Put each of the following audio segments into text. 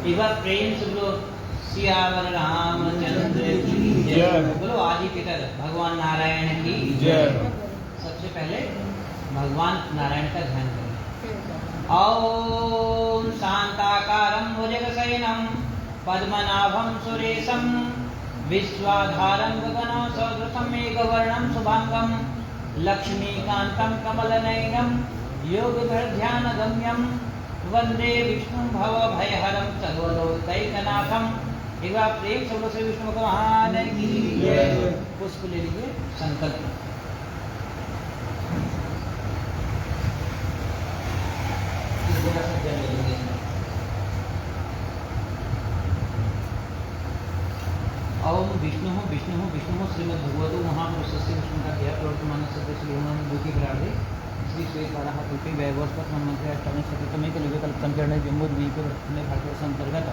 एक बार प्रेम से बोलो सियावर रामचंद्र की जय। बोलो आदि पितर भगवान नारायण की जय। सबसे पहले भगवान नारायण का ध्यान करें। ओम शांताकारं भुजगशयनं पद्मनाभं सुरेशं विश्वाधारं गगनसदृशं मेघवर्णं शुभांगं लक्ष्मीकान्तं कमलनयनं योगध्यानगम्यं वंदे विष्णु भवभयहरं सर्वलोकैकनाथं। एक बार प्रेम से श्री विष्णु भगवान की जय। पुष्प ले लीजिए, संकल्प। ओम विष्णु विष्णु विष्णु श्रीमद्भगवतो महापुरुषस्य विष्णु का ध्यान प्रवर्तमान सत्य श्री हनुमान दुखी प्रार्थे श्री श्वेतवाराह कल्पे वैवस्वत मंत्र अष्टादश शतकमे कलियुगे कल्पसंचरणे जम्बूद्वीपे वर्तने भारतवर्षांतर्गत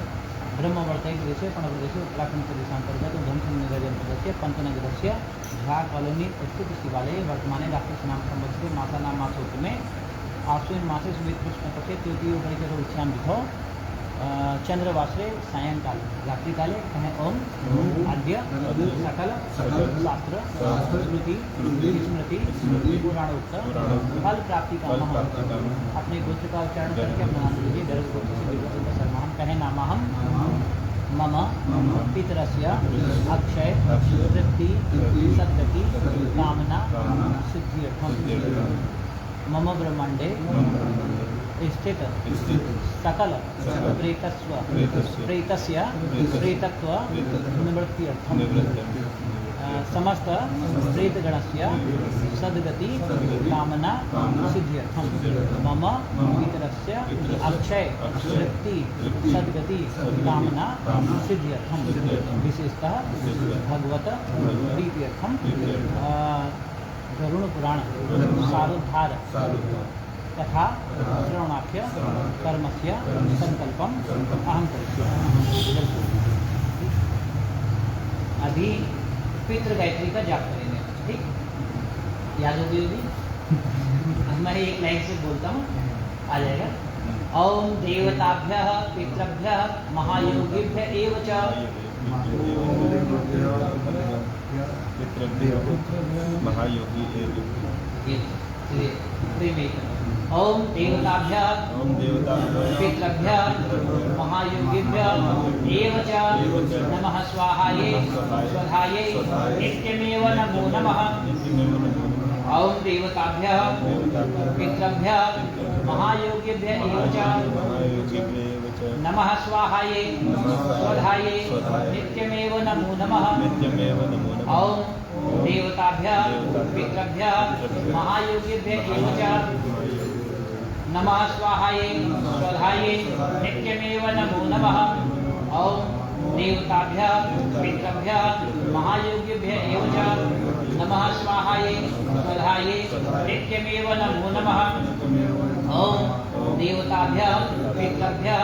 ब्रह्मवर्तै प्रदेशे प्रणप्रदेशे उत्तराखंड प्रदेशांतर्गत धनसुनिगरजनपदस्य पंचनगरस्य झार कॉलोनी स्थित शिवालये वर्तमाने राष्ट्रनाम संवत्सरे मासानाम मासोत्तमे आश्विन मासे सुमित्रकृष्णपक्षे तृतीयोपनिषदोत्स्यां तिथौ चंद्रवासरे सायंकाले रात्रिकाले कहें ओम आद्य सकल शास्त्र स्मृति स्मृति पुराणोक्त फल प्राप्ति का अपने गोत्र का उच्चारण करके अपना नाम लीजिए। दर्ज गोत्र से सर्वनाम कहें नामाहम मम पितरस्य अक्षय वृत्ति सद्गति कामना सिद्ध्यर्थम मम ब्रह्मांडे स्थित सकल प्रेतस्व प्रेतस्य प्रेतत्व निवृत्त्यर्थम समस्त प्रेतगणस्य सद्गति कामना सिद्ध्यर्थम मम पितरस्य अक्षय वृत्ति सद्गति कामना सिद्ध्यर्थम विशेषतः भगवत प्रीत्यर्थम गरुड़ पुराण सारोद्धार तथा श्रवणाख्य कर्मस्य संकल्पम अहम करिष्यामि। अभी पितृ गायत्री का जाप करेंगे, ठीक? याद होगी होगी? मैं एक लाइन से बोलता हूँ, आ जाएगा। ओम देवताभ्यः पितृभ्यः महायोगिभ्यः एव च महायोगी ओम देवताभ्यः पितृभ्यः महायोगिभ्यः एव च नमः स्वाहायै स्वधायै नित्यमेव नमो नमः। ओम देवताभ्यः पितृभ्यः महायोगिभ्यः एव च नमः स्वाहायै स्वधायै नित्यमेव नमो नमः। ओम देवताभ्यः पितृभ्यः महायोगिभ्यः एव च नमः स्वाहायै स्वधायै नित्यमेव नमो नमः। ओम देवताभ्यः पितृभ्यः महायोगिभ्यः एव च नमः स्वाहायै स्वधायै नित्यमेव नमो नमः। ओम देवताभ्यः पितृभ्यः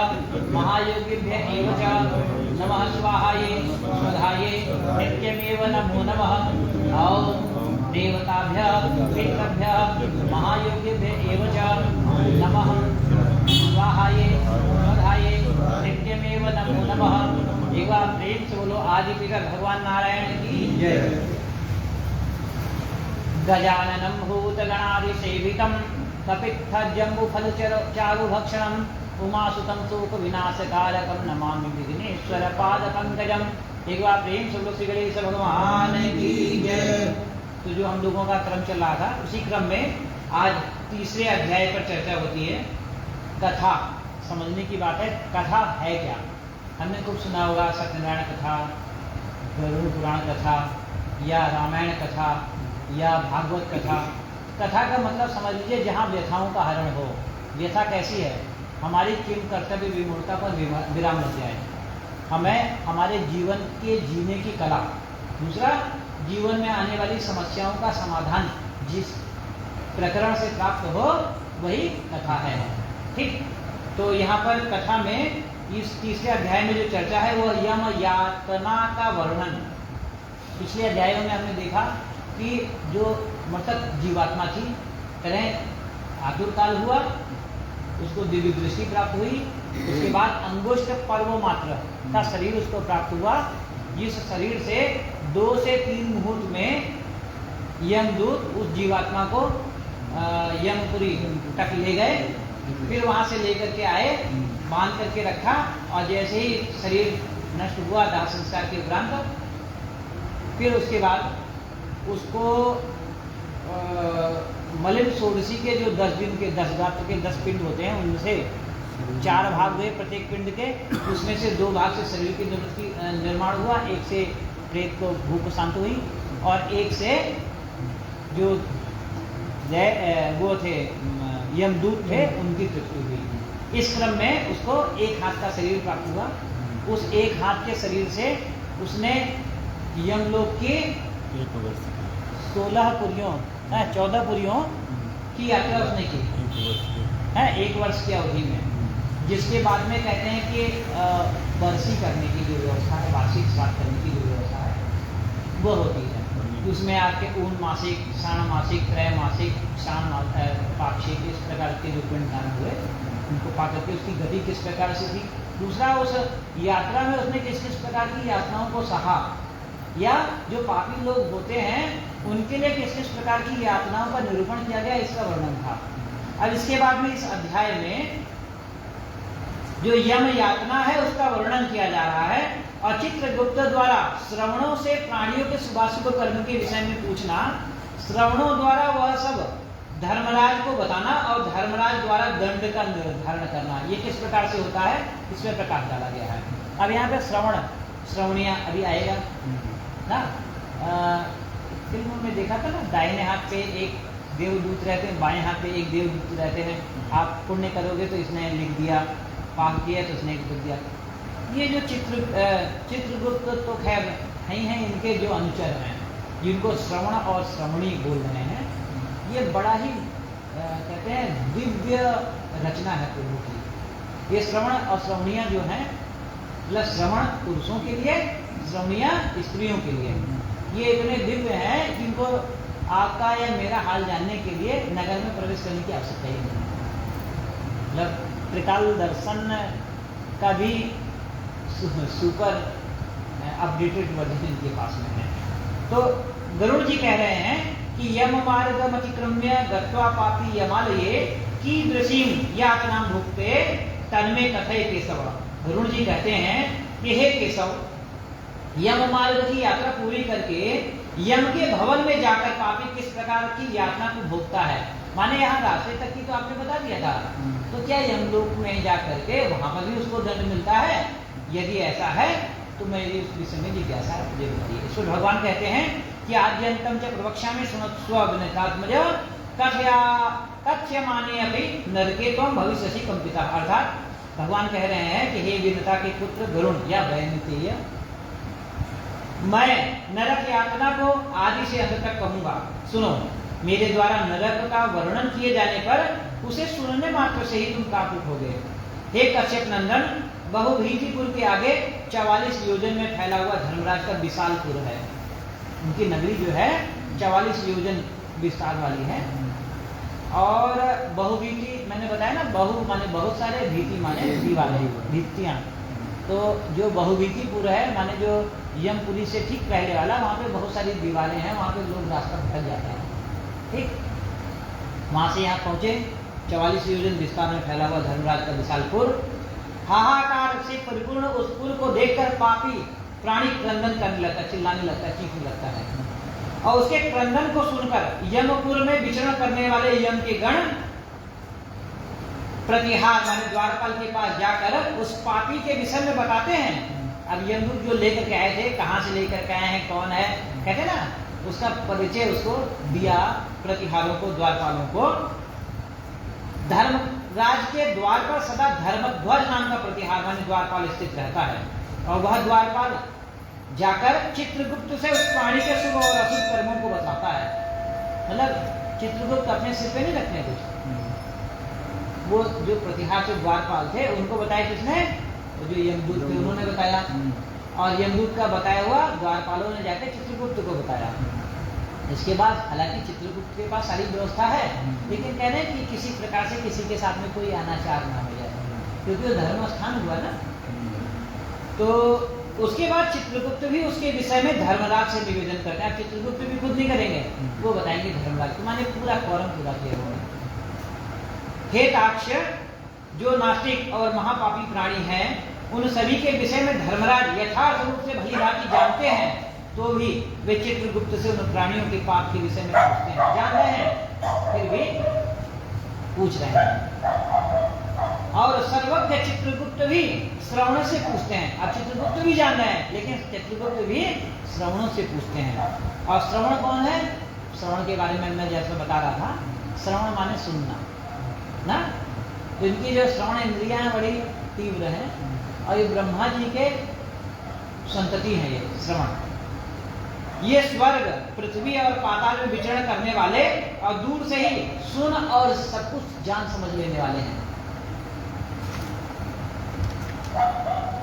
महायोगिभ्यः एव च नमः स्वाहायै स्वधायै नित्यमेव नमो नमः। ओम देवताभ्यः पितृभ्यः महायोगिभ्यः एव च नमः स्वाहायै स्वधायै नित्यमेव नमो नमः। एक बार प्रेम से बोलो आदि पिता भगवान नारायण की जय। गजाननं भूतगणादिसेवितं कपित्थजम्बुफलचारुभक्षणम् उमासुतं शोकविनाशकारकं नमामि विघ्नेश्वरपादपङ्कजम्। एक बार प्रेम से बोलो श्री गणेश भगवान की जय। तो जो हम लोगों का क्रम चल रहा था, उसी क्रम में आज तीसरे अध्याय पर चर्चा होती है। कथा समझने की बात है, कथा है क्या? हमने खूब सुना होगा सत्यनारायण कथा, गरुड़ पुराण कथा या रामायण कथा या भागवत कथा। कथा का मतलब समझ लीजिए जहाँ व्यथाओं का हरण हो। व्यथा कैसी है? हमारी किम कर्तव्य विमूढ़ता पर विराम लग जाए, हमें हमारे जीवन के जीने की कला, दूसरा जीवन में आने वाली समस्याओं का समाधान जिस प्रकरण से प्राप्त हो वही कथा है, ठीक? तो यहाँ पर कथा में इस तीसरे अध्याय में जो चर्चा है वो यम यातना का वर्णन। पिछले अध्यायों में हमने देखा कि जो मृतक जीवात्मा थी, तरह आतुर काल हुआ, उसको दिव्य दृष्टि प्राप्त हुई, उसके बाद अंगुष्ठ पर्व मात्र का शरीर उसको प्राप्त हुआ, जिस शरीर से 2 से 3 मुहूर्त में यमदूत उस जीवात्मा को यमपुरी तक ले गए, फिर वहां से लेकर के आए, बांध करके रखा, और जैसे ही शरीर नष्ट हुआ दाह संस्कार के उपरांत, फिर उसके बाद उसको मलिन षोडशी के जो 10 दिन के 10 रात्र के 10 पिंड होते हैं, उनमें से 4 भाग हुए प्रत्येक पिंड के, उसमें से 2 भाग से शरीर की निर्माण हुआ, एक से प्रेत को भूख शांत हुई, और एक से जो वो थे यमदूत थे उनकी मृत्यु हुई। इस क्रम में उसको 1 हाथ का शरीर प्राप्त हुआ। उस 1 हाथ के शरीर से उसने यमलोक की 16 पुरियों 14 पुरियों की यात्रा उसने की है 1 वर्ष की अवधि में, जिसके बाद में कहते हैं कि बरसी करने की जो व्यवस्था है, वार्षिक श्राद्ध करने की जो व्यवस्था है वो होती है। उसमें आपके ऊन मासिक, षाण मासिक, त्रैमासिक, षाण पाक्षिक, इस प्रकार के जो पिंडदान हुए उनको पा करके उसकी गति किस प्रकार से थी। दूसरा, उस यात्रा में उसने किस किस प्रकार की यातनाओं को सहा, या जो पापी लोग होते हैं उनके लिए किस किस प्रकार की यातनाओं का निरूपण किया गया, इसका वर्णन था। अब इसके बाद में इस अध्याय में जो यम यातना है उसका वर्णन किया जा रहा है, और चित्रगुप्त द्वारा श्रवणों से प्राणियों के शुभाशुभ कर्म के विषय में पूछना, श्रवणों द्वारा वह सब धर्मराज को बताना, और धर्मराज द्वारा दंड का निर्धारण करना, ये किस प्रकार से होता है इसमें प्रकाश डाला गया है। अब यहाँ पे श्रवणिया अभी आएगा ना, फिल्मों में देखा था ना, दाहिने हाथ पे एक देवदूत रहते हैं, बाएं हाथ पे एक देवदूत रहते हैं, आप पुण्य करोगे तो इसने लिख दिया, पाप किया तो उसने लिख दिया। ये जो चित्रगुप्त तो खैर नहीं है, इनके जो अनुचर हैं जिनको श्रवण और श्रवणी बोल रहे हैं, ये बड़ा ही कहते हैं दिव्य रचना है प्रभु की। ये श्रवण और श्रवणिया जो हैं, प्लस श्रवण पुरुषों के लिए, श्रवणिया स्त्रियों के लिए, ये इतने दिव्य हैं जिनको आपका या मेरा हाल जानने के लिए नगर में प्रवेश करने की आवश्यकता ही नहीं है। मतलब त्रिकाल दर्शन का भी सुपर अपडेटेड वर्जन इनके पास में है। तो गरुड़ जी कह रहे हैं कि यम मार्गम अतिक्रम्य गत्वा पापी यमालये कीदृशीं यातनां भुक्ते तन्मे कथय केशव। गरुड़ जी कहते हैं कि हे केशव, यम मार्ग की यात्रा पूरी करके यम के भवन में जाकर पापी किस प्रकार की यातना को भोगता है। माने यहाँ रास्ते तक की तो आपने बता दिया था, तो क्या यमलोक में जाकर के वहां पर भी उसको दंड मिलता है? यदि ऐसा है तो मेरी उस विषय में जिज्ञासा है, मुझे बताइए। ईश्वर भगवान कहते हैं कि आद्यंतम च प्रवक्षा में सुनत्स्व अभिनेतात्मज कथ्यमाने अभी नरके त्वं भविष्यसि कंपिता। अर्थात भगवान कह रहे हैं कि हे विनता के पुत्र गरुण या वैनतेय, मैं नरक यातना को आदि से अंत तक कहूंगा। सुनो, मेरे द्वारा नरक का वर्णन किए जाने पर उसे सुनने मात्र से ही तुम कापुट हो गए। हे कश्यप नंदन, बहुभीतिपुर के आगे 44 योजन में फैला हुआ धर्मराज का विशालपुर है। उनकी नगरी जो है 44 योजन विस्तार वाली है। और बहुभीति मैंने बताया ना, बहु माने बहुत सारे, भीति माने दीवारें, भित्तियां। तो जो बहुभीतिपुर है माने जो यमपुरी से ठीक पहले वाला, वहाँ पे बहुत सारी दीवारें हैं, वहाँ पे लोग रास्ता भटक जाते हैं। ठीक, वहां से यहाँ पहुंचे, 44 योजन विस्तार में फैला हुआ धर्मराज का विशालपुर। हाहाकार से परिपूर्ण उस पुर को देखकर पापी प्राणी क्रंदन करने लगता, चिल्लाने लगता, चीखने लगता है। और उसके क्रंदन को सुनकर यमपुर में विचरण करने वाले यम के गण प्रतिहार माने द्वारपाल के पास जाकर उस पापी के विषय में बताते हैं। अब यमदूत जो लेकर के आए थे, कहाँ से लेकर के आए हैं, कौन है, कहते ना, उसका परिचय उसको दिया प्रतिहारों को, द्वारपालों को। धर्मराज के द्वार पर सदा धर्मध्वज नाम का प्रतिहार माने द्वारपाल स्थित रहता है, और वह द्वारपाल जाकर चित्रगुप्त से उस प्राणी के शुभ और अशुभ कर्मों को बताता है। मतलब चित्रगुप्त अपने सिर पे नहीं रखते कुछ, वो जो प्रतिहार से द्वारपाल थे उनको बताया किसने, जो यमदूत थे उन्होंने बताया, और यमदूत का बताया हुआ द्वारपालों ने जाकर चित्रगुप्त को बताया। इसके बाद हालांकि चित्रगुप्त के पास सारी व्यवस्था है, लेकिन कह रहे हैं कि किसी प्रकार से किसी के साथ में कोई अनाचार ना हो जाए, क्योंकि वो धर्म स्थान हुआ ना। तो उसके बाद चित्रगुप्त भी उसके विषय में धर्मराज से निवेदन करते हैं। चित्रगुप्त भी खुद नहीं करेंगे, वो बताएंगे धर्मराज। तो माने पूरा फॉर्म पूरा किया हुआ है। हे ताक्ष, जो नास्तिक और महापापी प्राणी हैं, उन सभी के विषय में धर्मराज यथार्थ रूप से भली भांति जानते हैं, तो भी वे चित्रगुप्त से उन प्राणियों के पाप के विषय में पूछते हैं। जान रहे हैं फिर भी पूछ रहे हैं। और सर्वज्ञ चित्रगुप्त भी श्रवण से पूछते हैं। अब चित्रगुप्त भी जान रहे हैं, लेकिन चित्रगुप्त भी श्रवणों से पूछते हैं। और श्रवण कौन है? श्रवण के बारे में मैं जैसा बता रहा था, श्रवण माने सुनना ना। तो इनकी जो श्रवण इंद्रियां बड़ी तीव्र हैं, और ये ब्रह्मा जी के संतति है ये श्रवण। ये स्वर्ग, पृथ्वी और पाताल में विचरण करने वाले और दूर से ही सुन और सब कुछ जान समझ लेने वाले हैं।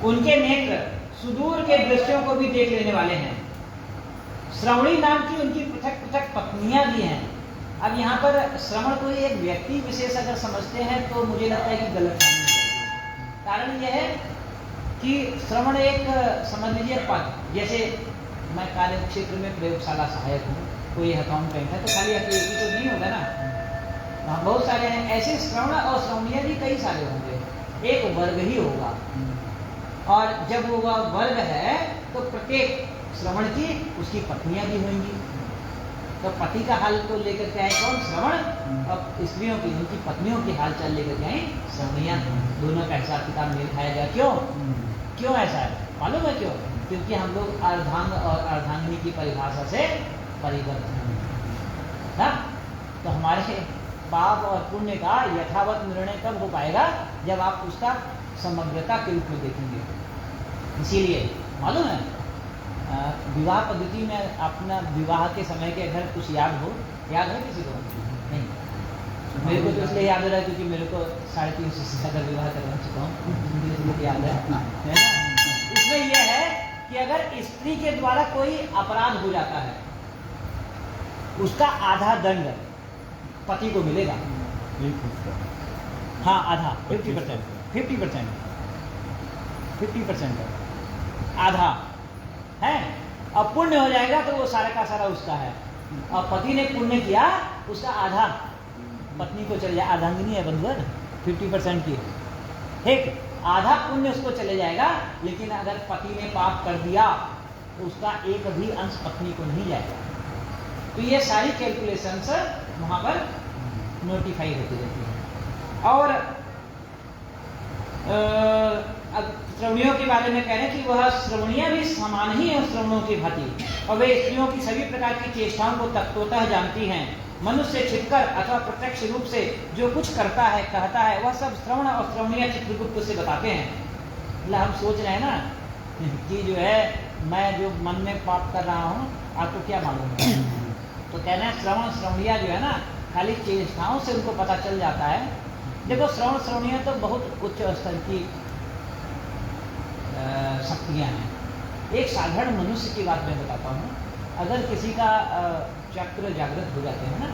उनके नेत्र सुदूर के दृश्यों को भी देख लेने वाले हैं। श्रवणी नाम की उनकी पृथक पृथक पत्नियां भी हैं। अब यहाँ पर श्रवण को एक व्यक्ति विशेष अगर समझते हैं तो मुझे लगता है कि गलत है। कारण यह है कि श्रवण एक समझ लीजिए पद, जैसे मैं कार्य क्षेत्र में प्रयोगशाला सहायक हूँ, कोई अकाउंटेंट है तो खाली अकेले तो नहीं होगा ना, बहुत सारे हैं ऐसे। श्रवण और श्रवणीय भी कई सारे होंगे, एक वर्ग ही होगा। और जब वो वर्ग है तो प्रत्येक श्रवण की उसकी पत्नियां भी होंगी। तो पति का हाल तो लेकर के आए कौन? श्रवण। और स्त्रियों की, उनकी पत्नियों की हाल चाल लेकर के आए श्रवणियां। दोनों का हिसाब किताब मेल खाया गया। क्यों ऐसा है मालूम है? क्यों? क्योंकि हम लोग अर्धांग और अर्धांगिनी की परिभाषा से परिबद्ध हैं ना। तो हमारे पाप और पुण्य का यथावत निर्णय तब हो पाएगा जब आप उसका समग्रता के रूप में देखेंगे। इसीलिए मालूम है विवाह पद्धति में अपना विवाह के समय के अगर कुछ याद है किसी को? नहीं। मेरे को तो इसलिए याद हो रहा है क्योंकि मेरे को 350 से ज़्यादा विवाह करवा चुका हूँ, याद है। इसमें यह है कि अगर स्त्री के द्वारा कोई अपराध हो जाता है, उसका आधा दंड पति को मिलेगा। हाँ, आधा 50% आधा है। अब पुण्य हो जाएगा तो वो सारा का सारा उसका है। और पति ने पुण्य किया, उसका आधा पत्नी को चले जाए। अर्धांगिनी है बंधुवर 50% की, ठीक, आधा पुण्य उसको चले जाएगा। लेकिन अगर पति ने पाप कर दिया तो उसका एक भी अंश पत्नी को नहीं जाएगा। तो ये सारी कैलकुलेशंस वहां पर नोटिफाई होती रहती है। और अब श्रवणियों के बारे में कह रहे हैं कि वह श्रवणियां भी समान ही हैं श्रवणों की भांति, और वे स्त्रियों की सभी प्रकार की चेष्टाओं को तत्वतः जानती हैं। मनुष्य छिपकर अथवा प्रत्यक्ष रूप से जो कुछ करता है, कहता है, वह सब श्रवण और श्रवणीय चित्रगुप्त से बताते हैं। मतलब हम सोच रहे हैं ना कि जो है मैं जो मन में पाप कर रहा हूँ, आपको क्या मालूम है? तो कहना है श्रवण श्रवणीय जो है ना, खाली चेष्टाओं से उनको पता चल जाता है। देखो श्रवण श्रवणीय तो बहुत उच्च स्तर की शक्तियाँ हैं। एक साधारण मनुष्य की बात मैं बताता हूँ। अगर किसी का चक्र जागृत हो जाते हैं ना,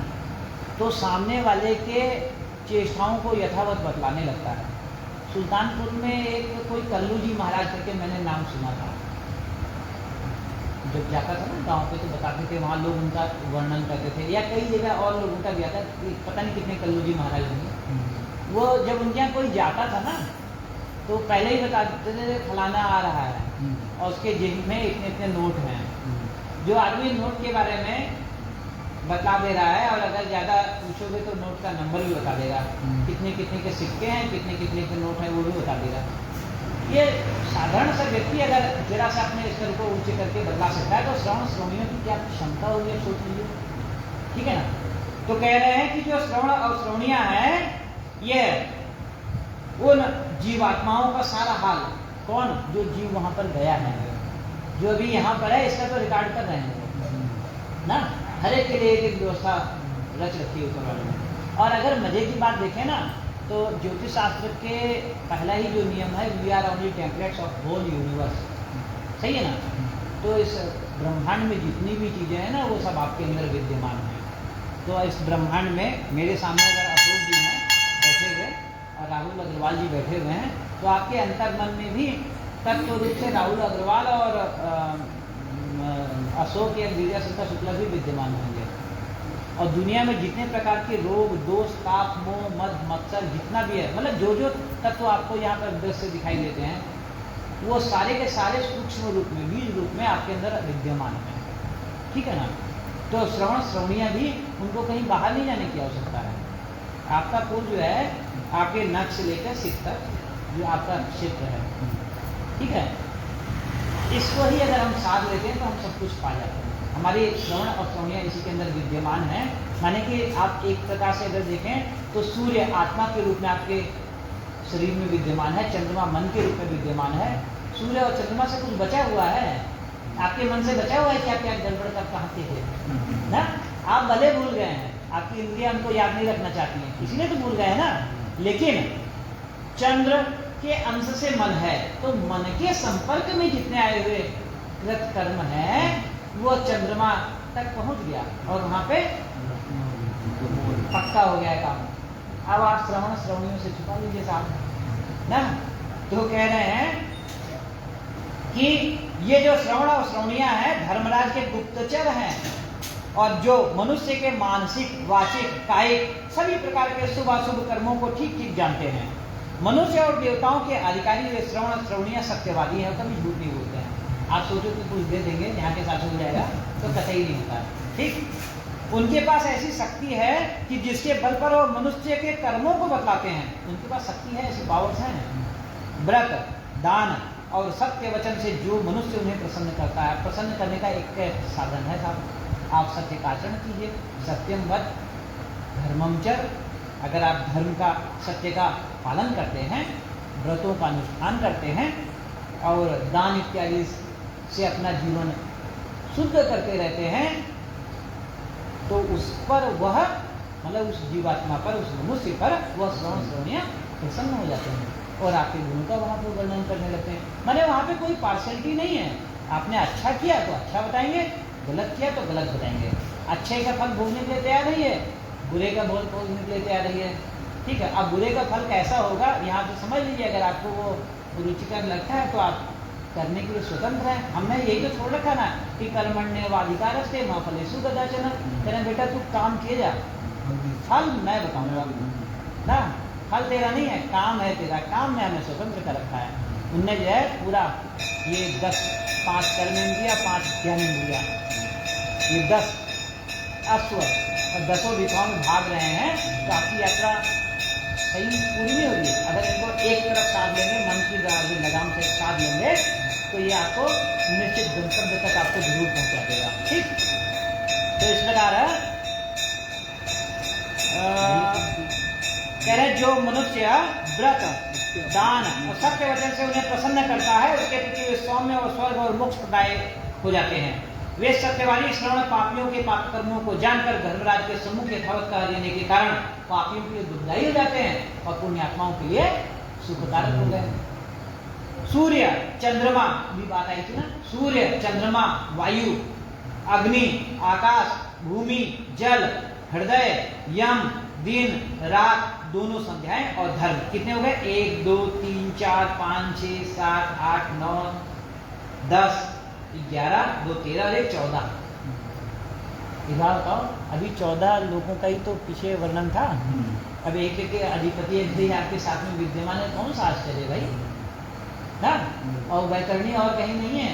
तो सामने वाले के चेष्टाओं को यथावत बतलाने लगता है। सुल्तानपुर में एक कोई कल्लू जी महाराज करके मैंने नाम सुना था। जब जाता था ना गांव पे तो बताते थे, वहाँ लोग उनका वर्णन करते थे, या कई जगह और लोग उनका भी आता, पता नहीं कितने कल्लू जी महाराज होंगे। वो जब उनके यहाँ कोई जाता था ना, तो पहले ही बता देते थे फलाना आ रहा है और उसके जेब में इतने इतने नोट हैं। जो आदमी नोट के बारे में बता दे रहा है, और अगर ज़्यादा पूछोगे तो नोट का नंबर भी बता देगा, कितने कितने के सिक्के हैं, कितने कितने के नोट हैं, वो भी बता देगा। ये साधारण सा व्यक्ति अगर जरा सा अपने स्तर को ऊंचे करके बदला सकता है, तो श्रवण श्रवणियों की क्या क्षमता होगी, सोच लीजिए। ठीक है ना। तो कह रहे हैं कि जो श्रवण और श्रवणियां हैं, ये उन जीवात्माओं का सारा हाल, कौन? जो जीव वहां पर गया है, जो अभी यहाँ पर है, इसका तो रिकॉर्ड कर रहे हैं ना। हर एक के लिए एक व्यवस्था रच रखी है ऊपर वाले ने। और अगर मजे की बात देखें ना, तो ज्योतिष शास्त्र के पहला ही जो नियम है, we are only templates of whole universe, सही है ना। तो इस ब्रह्मांड में जितनी भी चीज़ें हैं ना, वो सब आपके अंदर विद्यमान हैं। तो इस ब्रह्मांड में मेरे सामने अगर अशोक जी हैं बैठे हुए, और राहुल अग्रवाल जी बैठे हुए हैं, तो आपके अंतर मन में भी तत्व रूप से राहुल अग्रवाल और अशोक या विजय शुक्ला भी विद्यमान होंगे। और दुनिया में जितने प्रकार के रोग, दोष, ताप, मोह, मद, मत्सर जितना भी है, मतलब जो जो तत्व आपको यहाँ पर दृश्य दिखाई देते हैं, वो सारे के सारे सूक्ष्म रूप में, बीज रूप में आपके अंदर विद्यमान है। ठीक है ना? तो श्रवण श्रवणियाँ भी उनको कहीं बाहर नहीं जाने की आवश्यकता है। आपका कुल जो है आपके नख से लेकर सिर तक जो आपका क्षेत्र है, ठीक है, इसको ही अगर हम साथ लेते हैं तो हम सब कुछ पा जाते हैं। हमारी श्रवण और श्रवणियाँ इसी के अंदर विद्यमान है। माने कि आप एक प्रकार से अगर देखें तो सूर्य आत्मा के रूप में आपके शरीर में विद्यमान है, चंद्रमा मन के रूप में विद्यमान है। सूर्य और चंद्रमा से कुछ बचा हुआ है, आपके मन से बचा हुआ है क्या क्या गड़बड़ कर कहाँ थे ना? आप भले भूल गए हैं, आपकी इंद्रियां उनको याद नहीं रखना चाहती हैं, इसीलिए तो भूल गए हैं ना। लेकिन चंद्र के अंश से मन है, तो मन के संपर्क में जितने आए हुए कृत कर्म है वो चंद्रमा तक पहुंच गया और वहां पे पक्का हो गया है काम। अब आप श्रवण श्रवणियों से छुपा लीजिए साहब ना। तो कह रहे हैं कि ये जो श्रवण और श्रवणियां हैं धर्मराज के गुप्तचर हैं, और जो मनुष्य के मानसिक, वाचिक, कायिक सभी प्रकार के शुभ अशुभ कर्मों को ठीक ठीक जानते हैं। मनुष्य और देवताओं के अधिकारी वे श्रवण श्रवणियां सत्यवादी हैं, कभी झूठ नहीं बोलते हैं। आप सोचो कि कुछ दे देंगे यहाँ के साथ हो जाएगा तो कतई नहीं होता। ठीक, उनके पास ऐसी शक्ति है कि जिसके बल पर वो मनुष्य के कर्मों को बतलाते हैं। उनके पास शक्ति है, ऐसी पावर्स हैं। व्रत, दान और सत्य वचन से जो मनुष्य उन्हें प्रसन्न करता है, प्रसन्न करने का एक साधन है साहब, आप सत्य का आचरण कीजिए। सत्यम वद धर्मम च, अगर आप धर्म का, सत्य का पालन करते हैं, व्रतों का अनुष्ठान करते हैं और दान इत्यादि से अपना जीवन शुद्ध करते रहते हैं, तो उस पर वह, मतलब उस जीवात्मा पर, उस मनुष्य पर वह श्रवण श्रवणियां प्रसन्न हो जाते हैं और आपके गुणों का वहाँ पर वर्णन करने लगते हैं। माने वहाँ पे कोई पार्शलिटी नहीं है। आपने अच्छा किया तो अच्छा बताएंगे, गलत किया तो गलत बताएंगे। अच्छे का फल भोगने के लिए तैयार नहीं है, बुरे का फल भोगने के लिए तैयार नहीं है। ठीक है, अब बुरे का फल कैसा होगा यहाँ पे समझ लीजिए। अगर आपको वो रुचिकर लगता है तो आप करने के लिए स्वतंत्र है। हमने यही तो छोड़ रखा ना कि कर्मण्येवाधिकारस्ते मा फलेषु कदाचन। कहना बेटा तू काम किए जा, फल मैं बताऊंगा ना, फल तेरा नहीं है, काम है तेरा, काम में हमें स्वतंत्र कर रखा है। उनने जो है पूरा ये 5 कर्मेंद्रिया, 5 ज्ञानेंद्रिया, ये 10 अश्व और 10 दिशाओं में भाग रहे हैं, तो आपकी यात्रा सही पूरी नहीं होगी। अगर इनको एक तरफ साध लेंगे, मन की लगाम से साध लेंगे, तो ये आपको निश्चित गंतव्य तक आपको जरूर पहुंचा देगा। ठीक, तो इस प्रकार कह रहे जो मनुष्य व्रत, दान और सत्य वचन से उन्हें प्रसन्न करता है, उसके प्रति वे सौम्य और स्वर्ग और मोक्ष प्रदाय हो जाते हैं। वे सत्यवादी श्रवण पापियों के पाप कर्मों को जानकर धर्मराज के सम्मुख यथावत कह देने के कारण पापियों के लिए दुखदायी हो जाते हैं और पुण्यात्माओं के लिए सुखकारक हो गए। सूर्य, चंद्रमा भी बात आई थी ना, सूर्य, चंद्रमा, वायु, अग्नि, आकाश, भूमि, जल, हृदय, यम, दिन, रात, दोनों संध्याएं और धर्म कितने हो गए? 1, 2, 3, 4, 5, 6, 7, 8, 9, 10, 11, 2, 13 और 1, 14। इधर बताओ, अभी 14 लोगों का ही तो पीछे वर्णन था। अब एक एक अधिपति एक आपके साथ में विद्यमान है, कौन सा आश्चर्य भाई ना। और वैतरणी और कहीं नहीं है।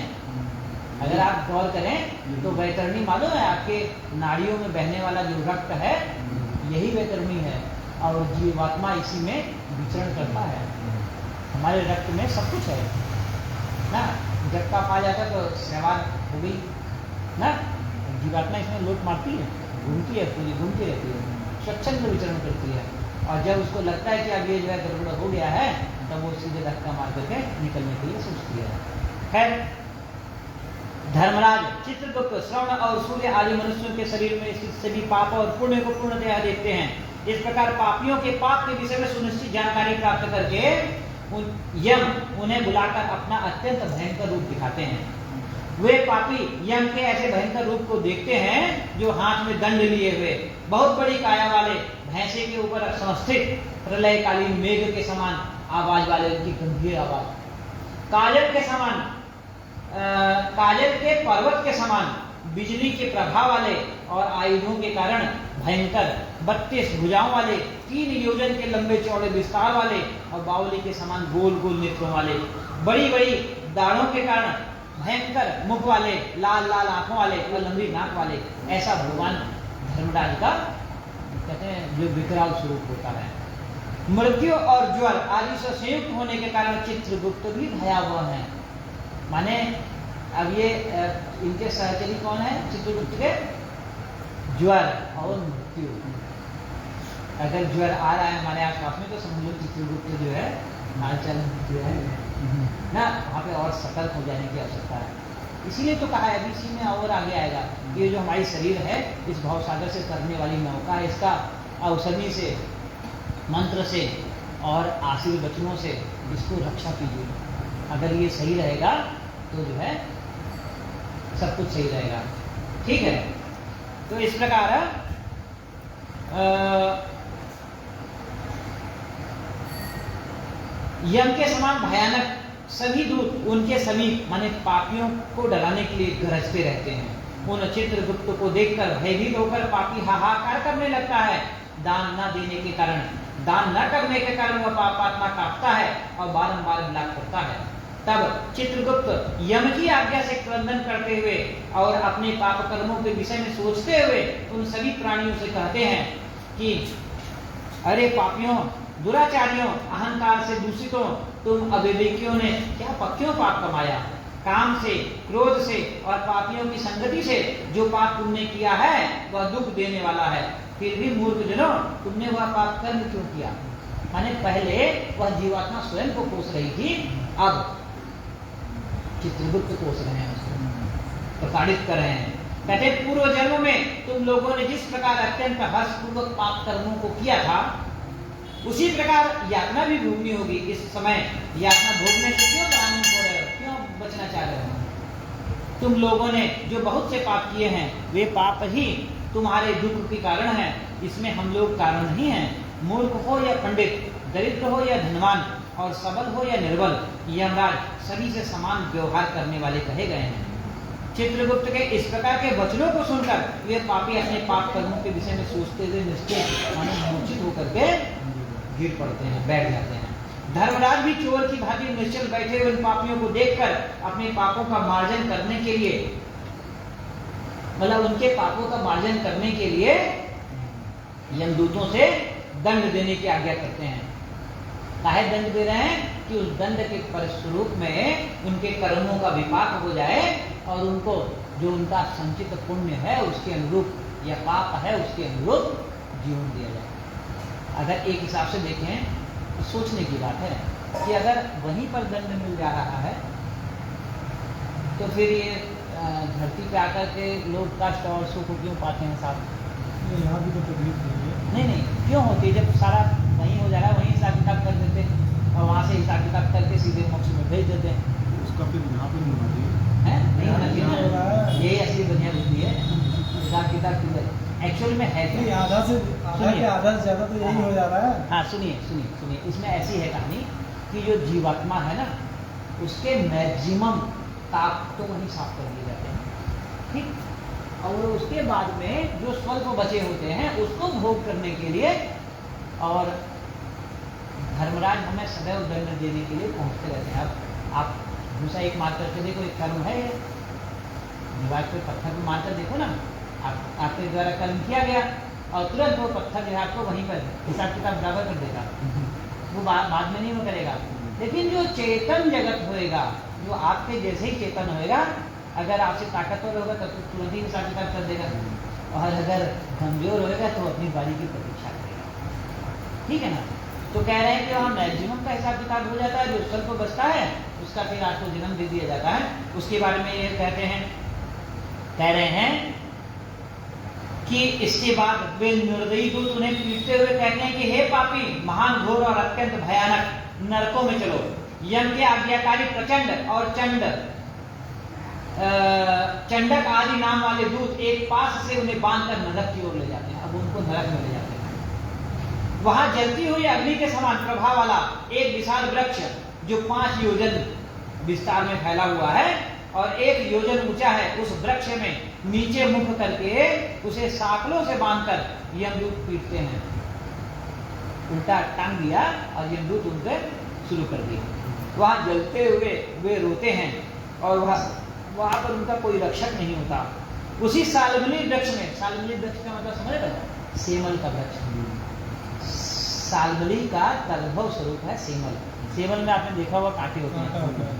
अगर आप गौर करें तो वैतरणी मालूम है, आपके नाड़ियों में बहने वाला जो रक्त है यही वैतरणी है, और जीवात्मा इसी में विचरण करता है। हमारे रक्त में सब कुछ है ना। जब कप आ जाता तो सवार हो गई ना, जीवात्मा इसमें लोट मारती है, घूमती है, पूरी घूमती रहती है, स्वच्छंद विचरण करती है। और जब उसको लगता है कि अब ये जो है गड़बड़ हो गया है, तब वो सीधे धक्का मार करके निकलने के लिए सोचती है। खैर, धर्मराज, चित्रगुप्त, श्रवण और सूर्य आदि मनुष्यों के शरीर में स्थित सभी पाप और पुण्य को पूर्णतया देखते हैं। इस प्रकार पापियों के पाप के विषय में सुनिश्चित जानकारी प्राप्त करके यम उन्हें बुलाकर अपना अत्यंत भयंकर रूप दिखाते हैं। वे पापी यम के ऐसे भयंकर रूप को देखते हैं जो हाथ में दंड लिए हुए, बहुत बड़ी काया वाले, भैंसे के ऊपर समस्थित प्रलयकालीन मेघ के समान आवाज वाले, उनकी गंभीर आवाज, काजल के समान, काजल के पर्वत के समान, बिजली के प्रभाव वाले और आयुधों के कारण भयंकर, 32 भुजाओं वाले, 3 योजन के लंबे चौड़े विस्तार वाले और बावली के समान गोल गोल नेत्रों वाले, बड़ी बड़ी दाढ़ों के कारण भयंकर मुख वाले, लाल लाल आंखों वाले और लंबी नाक वाले, ऐसा भगवान धर्मराज का कहते हैं जो विकराल स्वरूप होता है। मृत्यु और ज्वर आदि से संयुक्त होने के कारण चित्रगुप्त भी भयावह है। माने अब ये इनके सहचरी कौन है चित्रगुप्त के? ज्वर और मृत्यु। अगर ज्वर आ रहा है हमारे आसपास में तो समझ लो चित्रगुप्त जो है नालचल जो है ना, वहाँ पे और सतर्क हो जाने की आवश्यकता है। इसीलिए तो कहा है अभी इसी में और आगे आएगा, ये जो हमारी शरीर है इस भवसागर से तरने वाली नौका है, इसका औषधि से, मंत्र से और आशीर्वाद वचनों से इसको रक्षा कीजिए। अगर ये सही रहेगा तो जो है सब कुछ सही रहेगा। ठीक है, तो इस प्रकार यम के समान भयानक सभी दूत उनके समीप माने पापियों को डराने के लिए गरजते रहते हैं। उन चित्रगुप्त को देखकर भयभीत होकर पापी हाहाकार करने लगता है। दान न देने के कारण, दान न करने के कारण वह पापात्मा कांपता है और बारंबार विलाप करता है। तब चित्रगुप्त यम की आज्ञा से क्रंदन करते हुए और अपने पाप कर्मों के विषय में सोचते हुए उन सभी प्राणियों से कहते हैं कि अरे पापियों, दुराचारियों, अहंकार से दूषितों, तुम अविवेकियों ने क्या क्यों पाप कमाया? काम से, क्रोध से और पापियों की संगति से जो पाप तुमने किया है वह दुख देने वाला है। फिर भी मूर्ख जनों, तुमने वह पाप कर्म क्यों किया? माने पहले वह जीवात्मा स्वयं को कोस रही थी, अब चित्रगुप्त कोस रहे हैं, उसको प्रताड़ित कर रहे हैं। कहते पूर्व जन्म में तुम लोगों ने जिस प्रकार अत्यंत हर्षपूर्वक पाप कर्मों को किया था उसी प्रकार यातना भी भोगनी होगी। इस समय यातना भोगने से क्यों परामुख हो रहे हो, क्यों बचना चाह रहे हो? तुम लोगों ने जो बहुत से पाप किए हैं वे पाप ही तुम्हारे दुख के कारण है, इसमें हम लोग कारण नहीं हैं। मूर्ख हो या पंडित, दरिद्र हो या धनवान और सबल हो या निर्बल, यमराज सभी से समान व्यवहार करने वाले कहे गए हैं। चित्रगुप्त के इस प्रकार के वचनों को सुनकर वे पापी अपने पाप कर्मों के विषय में सोचते हुए निश्चय माने मूर्छित होकर के गिर पड़ते हैं, बैठ जाते हैं। धर्मराज भी चोर की भांति निश्चल बैठे हुए इन पापियों को देखकर अपने पापों का मार्जन करने के लिए, मतलब उनके पापों का मार्जन करने के लिए यमदूतों से दंड देने की आज्ञा करते हैं। काहे दंड दे रहे हैं? कि उस दंड के फलस्वरूप में उनके कर्मों का विपाक हो जाए और उनको जो उनका संचित पुण्य है उसके अनुरूप या पाप है उसके अनुरूप जीवन दिया जाए। अगर एक हिसाब से देखें तो सोचने की बात है कि अगर वहीं पर दंड मिल जा रहा है तो फिर ये धरती पे आकर के लोग कष्ट और सुख क्यों पाते हैं साथ? यहाँ भी तो तकलीफ नहीं है। नहीं क्यों होती है? जब सारा वहीं हो जा रहा है वहीं हिसाब किताब कर देते और वहाँ से हिसाब किताब करके सीधे मोक्ष में भेज देते हैं। उसका फिर यहाँ पर होना चाहिए, नहीं होना चाहिए। यही असली दुनिया होती है, हिसाब किताब की एक्चुअल में है क्या? आधा से ज्यादा तो यही हो जा रहा है। हाँ सुनिए, इसमें ऐसी है कहानी कि जो जीवात्मा है ना उसके मैक्सिमम ताप तो वहीं साफ कर दिए जाते हैं, ठीक, और उसके बाद में जो स्वल्प बचे होते हैं उसको भोग करने के लिए और धर्मराज हमें सदैव दंड देने के लिए पहुंचते रहते हैं। अब आप दूसरा एक मार करके देखो, एक कर्म है दीवार पे पत्थर को मारकर देखो ना, आपके द्वारा कर्म किया गया और तुरंत वो पत्थर जो है आपको वहीं पर हिसाब किताब बराबर कर देगा, वो बाद में नहीं वो करेगा। लेकिन जो चेतन जगत होएगा, जो आपके जैसे ही चेतन होएगा, अगर आपसे ताकतवर होगा तो तुरंत ही हिसाब किताब कर देगा और अगर कमजोर होएगा तो अपनी बारी की प्रतीक्षा करेगा, ठीक है ना। तो कह रहे हैं कि वहाँ मैक्सिमम का हिसाब किताब हो जाता है, जो स्वल्प बचता है उसका फिर आपको जन्म दे दिया जाता है। उसके बारे में ये कह रहे हैं कि इसके बाद वे निर्दयी दूत उन्हें पीटते हुए कहते हैं कि हे पापी, महान घोर और अत्यंत भयानक नरकों में चलो। यम के आज्ञाकारी प्रचंड और चंडक आदि नाम वाले दूत एक पास से उन्हें बांधकर नरक की ओर ले जाते हैं। अब उनको नरक में ले जाते हैं। वहां जलती हुई अग्नि के समान प्रभाव वाला एक विशाल वृक्ष जो 5 योजन विस्तार में फैला हुआ है और 1 योजन ऊंचा है, उस वृक्ष में नीचे मुख करके उसे साकलों से बांधकर यमदूत पीटते हैं। उल्टा टांग दिया और यमदूत उनके शुरू कर दिए। वहां जलते हुए वे रोते हैं और वहां पर उनका कोई रक्षक नहीं होता। उसी सालमली वृक्ष में, सालमली वृक्ष का मतलब समझ रहे, सेमल का वृक्ष। सालमली का तद्भव स्वरूप है सेमल। सेमल में आपने देखा हुआ कांटे होते हैं,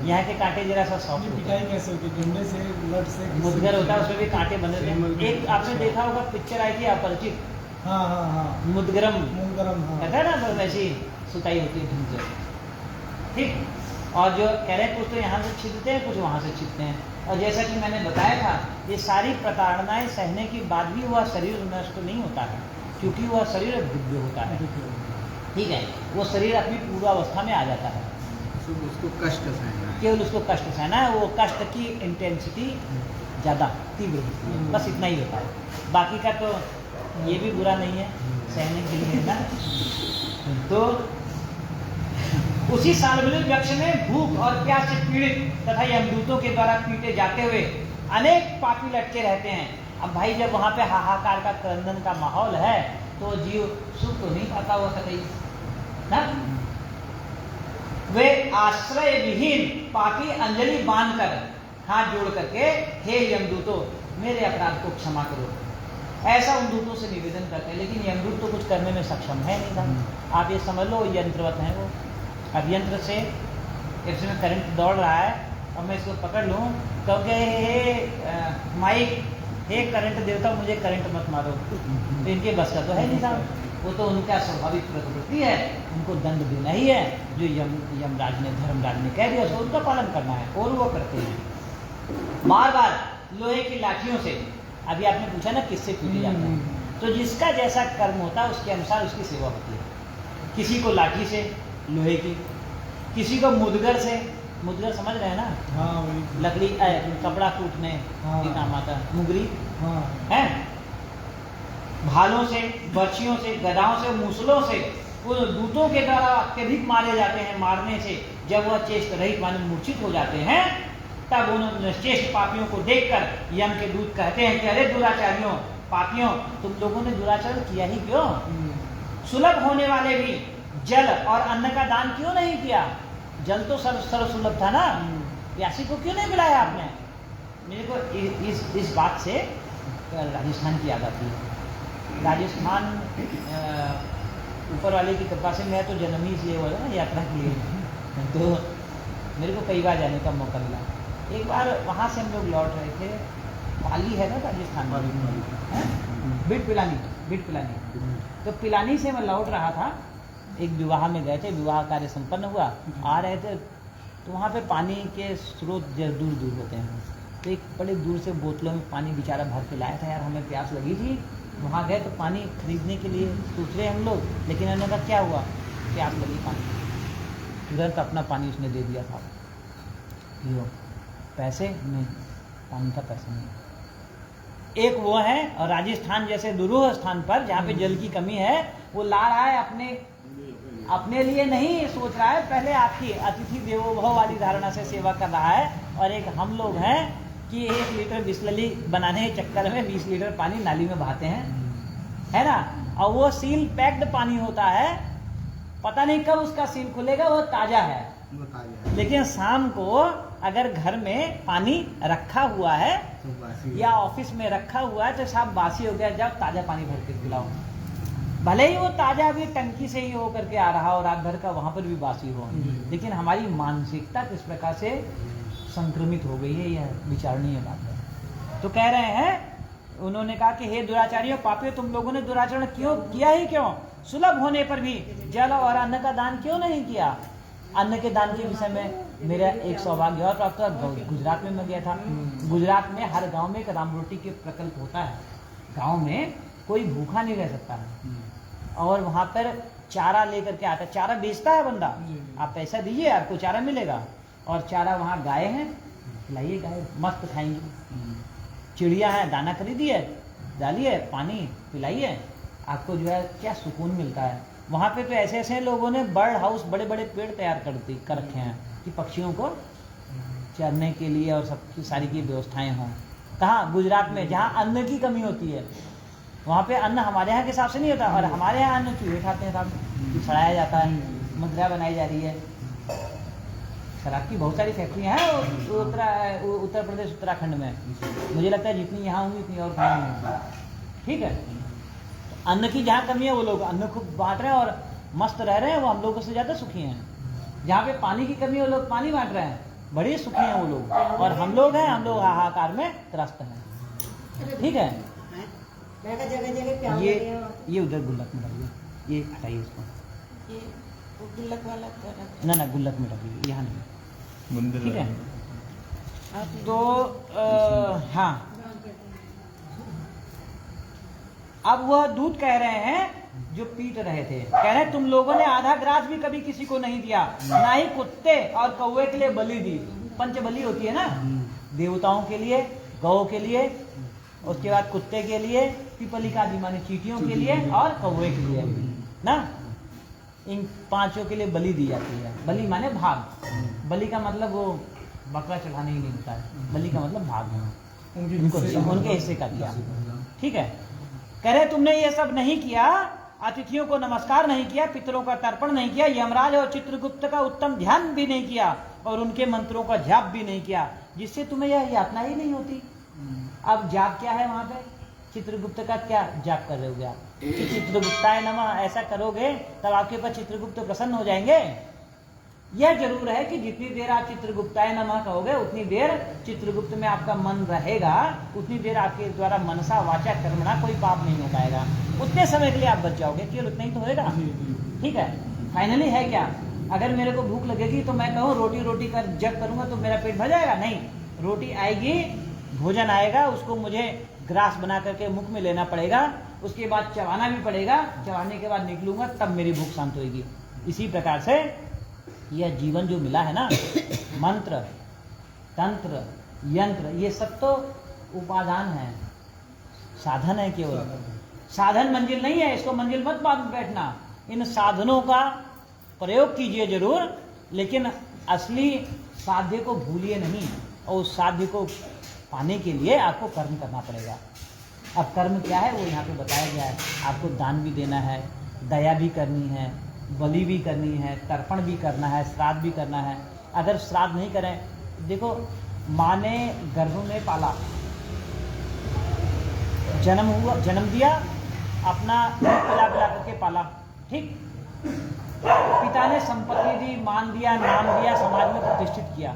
यहाँ के कांटे जरा सा सॉफ्ट होते हैं। कैसे होती है? डंडे से, ब्लड से, मुदगर होता है, उसमें भी कांटे बने होते हैं। एक आपने देखा होगा पिक्चर आई थी अपरिचित, हाँ हाँ हाँ, मुदगरम कहता है ना, तो वैसी सुताई होती है ढंग से, ठीक। और जो कह रहे हैं कुछ तो यहाँ से छिदते हैं, कुछ वहाँ से छिदते हैं। और जैसा कि मैंने बताया था, ये सारी प्रताड़नाएं सहने के बाद भी वह शरीर नष्ट नहीं होता है, क्योंकि वह शरीर दिव्य होता है, ठीक है। वो शरीर अपनी पूर्वावस्था में आ जाता है। उसको कष्ट सहना है, केवल उसको कष्ट सहना है, वो कष्ट की इंटेंसिटी ज़्यादा तीव्र होती है, बस इतना ही होता है। बाकी का तो ये भी बुरा नहीं है सहने के लिए ना। तो उसी सालमली वृक्ष में भूख और प्यास से पीड़ित तथा यमदूतों के द्वारा पीटे जाते हुए अनेक पापी लटके रहते हैं। अब भाई जब वहां पे हाहाकार का क्रंदन का माहौल है तो जीव सुख तो नहीं पाता हो सके ना। वे आश्रय विहीन पापी अंजलि बांधकर हाथ जोड़ करके, हे यमदूतों मेरे अपराध को क्षमा करो, ऐसा उन दूतों से निवेदन करते हैं। लेकिन यमदूत तो कुछ करने में सक्षम है नहीं था। आप ये समझ लो यंत्रवत है वो। अब यंत्र से इसमें करंट दौड़ रहा है और मैं इसको पकड़ लूँ तो हे माइक, हे करंट देवता मुझे करंट मत मारो, तो इनके बस का तो है नहीं साहब। वो तो उनका स्वाभाविक प्रवृत्ति है, उनको दंड देना ही है। जो यमराज ने, धर्मराज ने कह दिया, सो उनका पालन करना है और वो करते हैं। बार बार लोहे की लाठियों से, अभी आपने पूछा ना किससे पीटे जाते हैं, तो जिसका जैसा कर्म होता है उसके अनुसार उसकी सेवा होती है। किसी को लाठी से लोहे की, किसी को मुदगर से, मुदगर समझ रहे हैं ना, हाँ, वही लकड़ी कपड़ा कूटने के काम आता, मुगरी है। भालों से, बर्छियों से, गदाओं से, मूसलों से उन दूतों के द्वारा अत्यधिक मारे जाते हैं। मारने से जब वह चेष्ट रहित माने मूर्छित हो जाते हैं, तब उन निश्चेष्ट पापियों को देखकर यम के दूत कहते हैं कि अरे दुराचारियों, पापियों, तुम लोगों ने दुराचरण किया ही क्यों? सुलभ होने वाले भी जल और अन्न का दान क्यों नहीं किया? जल तो सर्व सुलभ था ना, प्यासी को क्यों नहीं मिलाया आपने? मेरे को इस बात से राजस्थान की याद आती है। राजस्थान ऊपर वाले की कृपा से, मैं तो जन्म ही इसलिए हुआ ना यात्रा के लिए, तो मेरे को कई बार जाने का मौका मिला। एक बार वहाँ से हम लोग लौट रहे थे, पाली है ना राजस्थान में, बिट पिलानी, तो पिलानी से मैं लौट रहा था। एक विवाह में गए थे, विवाह कार्य संपन्न हुआ, आ रहे थे तो वहाँ पे पानी के स्रोत दूर दूर होते हैं। तो एक बड़े दूर से बोतलों में पानी बेचारा भर के लाया था। यार हमें प्यास लगी थी, वहाँ गए तो पानी खरीदने के लिए सोच रहे हम लोग, लेकिन उन्होंने कहा क्या हुआ, प्यास लगी पानी, तुरंत अपना पानी उसने दे दिया था। यो पैसे नहीं, पानी का पैसा नहीं। एक वो है, और राजस्थान जैसे दुरूह स्थान पर जहाँ पे जल की कमी है, वो ला रहा है अपने लिए नहीं सोच रहा है, पहले आपकी अतिथि देवो भव वाली धारणा से सेवा कर रहा है। और एक हम लोग हैं कि 1 लीटर बिस्लरी बनाने के चक्कर में 20 लीटर पानी नाली में बहाते हैं, है ना। और वो सील पैक्ड पानी होता है, पता नहीं कब उसका सील खुलेगा, वो ताजा है। लेकिन शाम को अगर घर में पानी रखा हुआ है या ऑफिस में रखा हुआ है तो साहब बासी हो गया, जब ताजा पानी भर के पिलाओ। भले ही वो ताजा भी टंकी से ही हो करके आ रहा हो, रात भर का वहां पर भी बासी हो, लेकिन हमारी मानसिकता किस प्रकार से संक्रमित हो गई है, यह विचारणीय बात है। तो कह रहे हैं, उन्होंने कहा कि हे दुराचारियों, पापियों, तुम लोगों ने दुराचरण क्यों किया ही क्यों? सुलभ होने पर भी जल और अन्न का दान क्यों नहीं किया? अन्न के दान के विषय में मेरा एक सौभाग्य और प्राप्त हुआ। गुजरात में मैं गया था। गुजरात में हर गांव में एक राम रोटी के प्रकल्प होता है। गांव में कोई भूखा नहीं रह सकता है, और वहां पर चारा लेकर के आता है, चारा बेचता है बंदा, आप पैसा दीजिए आपको चारा मिलेगा। और चारा वहाँ गाय है, लाइए गाय मस्त खाएंगी। चिड़िया है, दाना खरीदिए, डालिए, पानी पिलाइए, आपको जो है क्या सुकून मिलता है। वहाँ पे तो ऐसे ऐसे लोगों ने बर्ड हाउस, बड़े बड़े पेड़ तैयार कर रखे हैं कि पक्षियों को चरने के लिए और सबकी सारी की व्यवस्थाएं हों। कहाँ? गुजरात में, जहाँ अन्न की कमी होती है। वहाँ पे अन्न हमारे यहाँ के हिसाब से नहीं होता, और हमारे यहाँ अन्न चूहे खाते हैं साहब, सड़ाया जाता है, मदिरा बनाई जा रही है। शराब की बहुत सारी फैक्ट्रियाँ हैं उत्तर प्रदेश, उत्तराखंड में। मुझे लगता है जितनी यहाँ होंगी उतनी और कहीं नहीं होंगी। ठीक है, अन्न की जहाँ कमी है वो लोग अन्न खूब बांट रहे हैं और मस्त रह रहे हैं, वो हम लोगों से ज़्यादा सुखी हैं। जहाँ पे पानी की कमी है वो लोग पानी बांट रहे हैं, बड़े सुखी हैं वो लोग, और हम लोग हैं, हम लोग हाहाकार में त्रस्त हैं। ठीक है, ये उधर गुल्लक में डालिए, ये हटाइए इसको, गुल्लक वाला ना गुल्लक में डालिए, यहाँ नहीं। ठीक है, तो हाँ, अब वह दूत कह रहे हैं जो पीट रहे थे, कह रहे तुम लोगों ने आधा ग्रास भी कभी किसी को नहीं दिया, ना ही कुत्ते और कौवे के लिए बलि दी। पंचबलि होती है ना, देवताओं के लिए, गौ के लिए, उसके बाद कुत्ते के लिए, पिपलिका आदि माने चींटियों के लिए, और कौवे के लिए ना, इन पांचों के लिए बलि दी जाती है। बलि माने भाग, बलि का मतलब वो बकरा चढ़ाने ही नहीं होता है, बलि का मतलब भाग, उनके हिस्से का दिया। ठीक है, कह रहे तुमने ये सब नहीं किया, अतिथियों को नमस्कार नहीं किया, पितरों का तर्पण नहीं किया, यमराज और चित्रगुप्त का उत्तम ध्यान भी नहीं किया, और उनके मंत्रों का जाप भी नहीं किया, जिससे तुम्हें यह यातना ही नहीं होती। अब जाप क्या है वहां पे? चित्रगुप्त का क्या जाप कर रहे हो आप? कि चित्रगुप्ताय नमः ऐसा करोगे तब आपके ऊपर चित्रगुप्त प्रसन्न हो जाएंगे। यह जरूर है कि जितनी देर आप चित्रगुप्ताय नमः कहोगे उतनी देर चित्रगुप्त में आपका मन रहेगा, उतनी देर आपके द्वारा मनसा वाचा कर्मणा कोई पाप नहीं हो पाएगा, उतने समय के लिए आप बच जाओगे। केवल उतना ही तो होएगा। ठीक है, फाइनली है क्या? अगर मेरे को भूख लगेगी तो मैं कहूँ रोटी रोटी कर जब करूंगा तो मेरा पेट भर जाएगा? नहीं, रोटी आएगी, भोजन आएगा, उसको मुझे ग्रास बना करके मुख में लेना पड़ेगा, उसके बाद चबाना भी पड़ेगा, चबाने के बाद निकलूंगा तब मेरी भूख शांत होगी। इसी प्रकार से यह जीवन जो मिला है ना, मंत्र, तंत्र, यंत्र, ये सब तो उपादान है, साधन है, केवल साधन मंजिल नहीं है। इसको मंजिल मत बैठना। इन साधनों का प्रयोग कीजिए जरूर, लेकिन असली साध्य को भूलिए नहीं, और उस साध्य को पाने के लिए आपको कर्म करना पड़ेगा। अब कर्म क्या है वो यहाँ पे बताया गया है। आपको दान भी देना है, दया भी करनी है, बलि भी करनी है, तर्पण भी करना है, श्राद्ध भी करना है। अगर श्राद्ध नहीं करें, देखो माँ ने गर्भ में पाला, जन्म हुआ, जन्म दिया, अपना पिला पिला करके पाला, ठीक। पिता ने संपत्ति दी, मान दिया, नाम दिया, समाज में प्रतिष्ठित किया।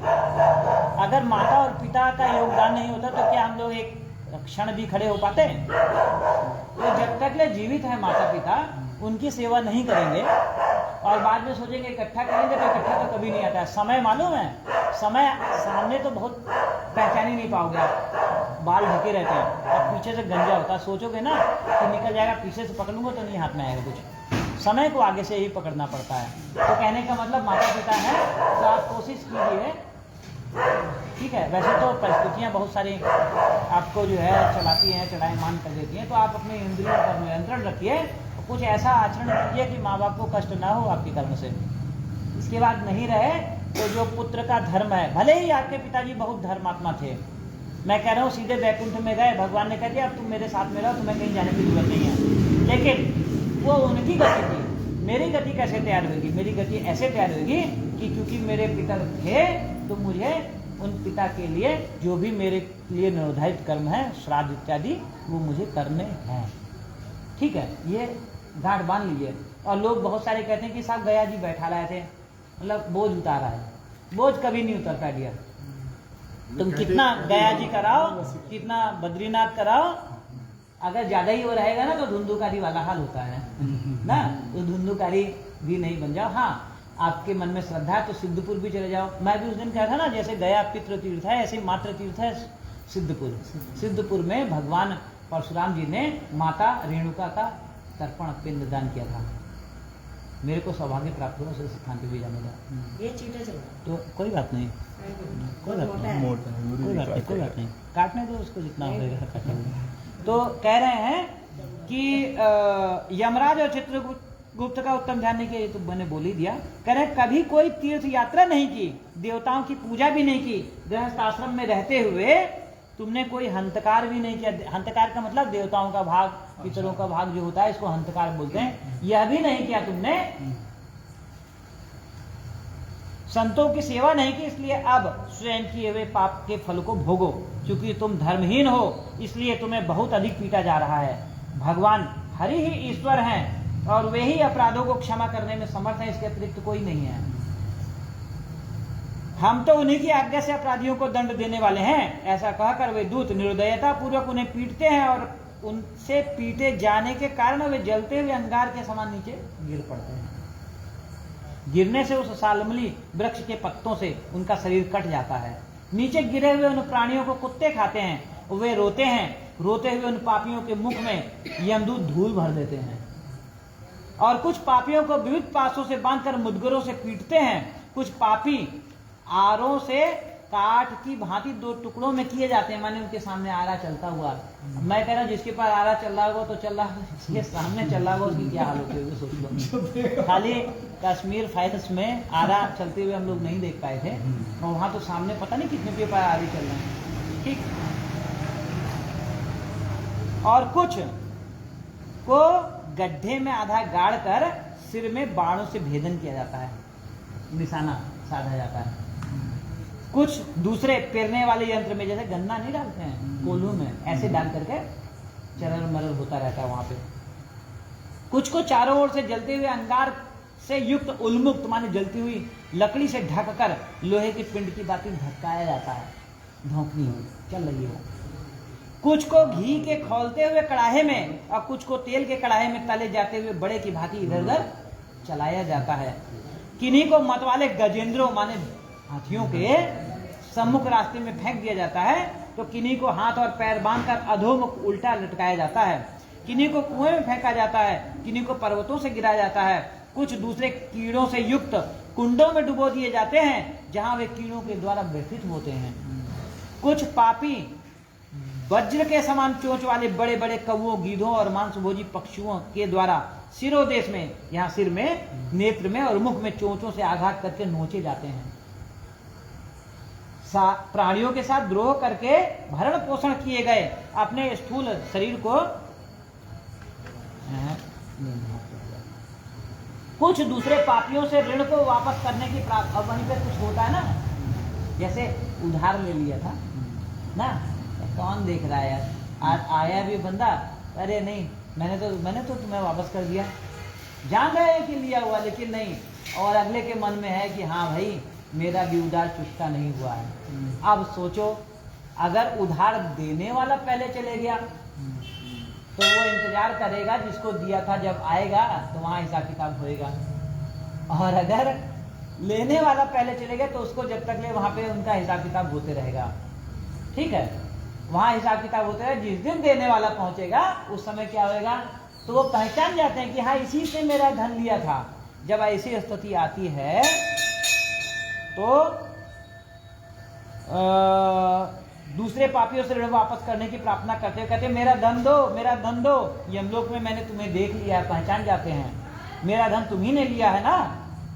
अगर माता और पिता का योगदान नहीं होता तो क्या हम लोग एक क्षण भी खड़े हो पाते? तो जब तक ले जीवित है माता पिता, उनकी सेवा नहीं करेंगे और बाद में सोचेंगे इकट्ठा करेंगे, तो इकट्ठा तो कभी नहीं आता है। समय मालूम है, समय सामने तो बहुत पहचान ही नहीं पाओगे आप, बाल ढके रहते हैं और पीछे से गंजा होता है। सोचोगे ना कि निकल जाएगा, पीछे से पकड़ लूंगा तो नहीं हाथ में आएगा कुछ। समय को आगे से ही पकड़ना पड़ता है। तो कहने का मतलब माता पिता है तो आप कोशिश कीजिए, ठीक है। वैसे तो परिस्थितियाँ बहुत सारी आपको जो है चलाती हैं, चलायमान कर देती हैं, तो आप अपने इंद्रियों पर नियंत्रण रखिए, कुछ ऐसा आचरण कीजिए कि माँ बाप को कष्ट ना हो आपके कर्म से। इसके बाद नहीं रहे तो जो पुत्र का धर्म है, भले ही आपके पिताजी बहुत धर्मात्मा थे, मैं कह रहा हूँ सीधे वैकुंठ में गए, भगवान ने कह दिया अब तुम मेरे साथ में रहो, तुम्हें कहीं जाने की जरूरत नहीं है, लेकिन वो उनकी गति थी। मेरी गति कैसे तैयार होगी? मेरी गति ऐसे तैयार होगी कि क्योंकि मेरे पिता थे तो मुझे उन पिता के लिए जो भी मेरे लिए निर्धारित कर्म है, श्राद्ध इत्यादि, वो मुझे करने हैं। ठीक है, ये गांठ बांध लीजिए। और लोग बहुत सारे कहते हैं कि साहब गया जी बैठा रहे थे, मतलब बोझ उतारा है। बोझ कभी नहीं उतरता डियर। तुम कितना गया जी कराओ, कितना बद्रीनाथ कराओ, अगर ज्यादा ही वो रहेगा ना तो धुंधुकारी वाला हाल होता है ना, तो धुंधुकारी भी नहीं बन जाओ। हाँ, आपके मन में श्रद्धा है तो सिद्धपुर भी चले जाओ। मैं भी उस दिन कहा था ना, जैसे गया पितृ तीर्थ है, ऐसे मातृ तीर्थ है सिद्धपुर। सिद्धपुर में भगवान परशुराम जी ने माता रेणुका का तर्पण पिंड दान किया था। मेरे को सौभाग्य प्राप्त हुआ उस स्थान पे भी जाने का। ये चीटें चल तो कोई बात नहीं, कोई बात नहीं, कोई बात नहीं, कोई बात नहीं, काटने दो उसको जितना होगा काटेंगे। तो कह रहे हैं कि यमराज और चित्रगुप्त गुप्त का उत्तम ध्यान नहीं किया, ये तो मैंने बोल ही दिया। कह रहे कभी कोई तीर्थ यात्रा नहीं की, देवताओं की पूजा भी नहीं की, गृहस्थ आश्रम में रहते हुए तुमने कोई हंतकार भी नहीं किया। हंतकार का मतलब देवताओं का भाग, पितरों का भाग जो होता है इसको हंतकार बोलते हैं। यह भी नहीं किया तुमने, संतों की सेवा नहीं की, इसलिए अब स्वयं किए हुए पाप के फल को भोगो। क्योंकि तुम धर्महीन हो इसलिए तुम्हें बहुत अधिक पीटा जा रहा है। भगवान हरि ही ईश्वर हैं और वे ही अपराधों को क्षमा करने में समर्थ हैं, इसके अतिरिक्त कोई नहीं है। हम तो उन्हीं की आज्ञा से अपराधियों को दंड देने वाले हैं। ऐसा कहकर वे दूत निर्दयता पूर्वक उन्हें पीटते हैं और उनसे पीटे जाने के कारण वे जलते हुए अंगार के समान नीचे गिर पड़ते हैं। गिरने से उस सालमली वृक्ष के पत्तों से उनका शरीर कट जाता है। नीचे गिरे हुए उन प्राणियों को कुत्ते खाते हैं। वे रोते हैं, रोते हुए उन पापियों के मुख में यमदूत धूल भर देते हैं। और कुछ पापियों को विविध पासों से बांधकर मुदगरों से पीटते हैं। कुछ पापी आरों से काठ की भांति दो टुकड़ों में किए जाते हैं, माने उनके सामने आरा चलता हुआ। मैं कह रहा हूँ जिसके पास आरा चल रहा होगा तो चल रहा, जिसके सामने चल रहा होगा उसकी क्या हाल होती होगी सोच लो। खाली कश्मीर फाइल्स में आरा चलते हुए हम लोग नहीं देख पाए थे, और वहां तो सामने पता नहीं कितने के पास आरे चल रहे हैं। ठीक। और कुछ को गड्ढे में आधा गाड़ कर सिर में बाणों से भेदन किया जाता है, निशाना साधा जाता है। कुछ दूसरे पेरने वाले यंत्र में, जैसे गन्ना नहीं डालते हैं कोल्हू में, ऐसे डाल करके चरर मरर होता रहता है वहां पे। कुछ को चारों ओर से जलते हुए अंगार से युक्त उन्मुक्त माने जलती हुई लकड़ी से ढककर लोहे की पिंड की बाती धक्काया जाता है, धोखनी चल रही है। कुछ को घी के खौलते हुए कड़ाहे में और कुछ को तेल के कड़ाहे में तले जाते हुए बड़े की भांति इधर उधर चलाया जाता है। किन्हीं को मतवाले गजेंद्रों माने हाथियों के सम्मुख रास्ते में फेंक दिया जाता है, तो किन्हीं को हाथ और पैर बांधकर अधोमुख उल्टा लटकाया जाता है। किन्हीं को कुएं में फेंका जाता है, किन्हीं को पर्वतों से गिराया जाता है। कुछ दूसरे कीड़ों से युक्त कुंडों में डुबो दिए जाते हैं, जहां वे कीड़ों के द्वारा व्यथित होते हैं। कुछ पापी वज्र के समान चोंच वाले बड़े बड़े कौओं, गीधों और मांसभोजी पक्षियों के द्वारा सिरोदेश में, यहाँ सिर में, नेत्र में और मुख में चोंचों से आघात करके नोचे जाते हैं। प्राणियों के साथ द्रोह करके भरण पोषण किए गए अपने स्थूल शरीर को कुछ दूसरे पापियों से ऋण को वापस करने की प्राप्त। अब वहीं पे कुछ होता है ना, जैसे उधार ले लिया था ना, कौन देख रहा है यार, आया भी बंदा, अरे नहीं मैंने तो तुम्हें वापस कर दिया, जान रहा है कि लिया हुआ लेकिन नहीं, और अगले के मन में है कि हाँ भाई मेरा भी उधार चुकता नहीं हुआ है। अब सोचो अगर उधार देने वाला पहले चले गया तो वो इंतजार करेगा जिसको दिया था, जब आएगा तो वहां हिसाब किताब होएगा। और अगर लेने वाला पहले चले गया तो उसको जब तक ले वहां पे उनका हिसाब किताब होते रहेगा। ठीक है, वहां हिसाब किताब होते रहेगा। जिस दिन देने वाला पहुंचेगा उस समय क्या होएगा, तो वो पहचान जाते हैं कि हाँ इसी से मेरा धन लिया था। जब ऐसी स्थिति आती है तो दूसरे पापियों से ऋण वापस करने की प्रार्थना करते हुए कहते हैं मेरा धन दो, मेरा धन दो। यमलोक में मैंने तुम्हें देख लिया है, पहचान जाते हैं, मेरा धन तुम्ही ने लिया है ना।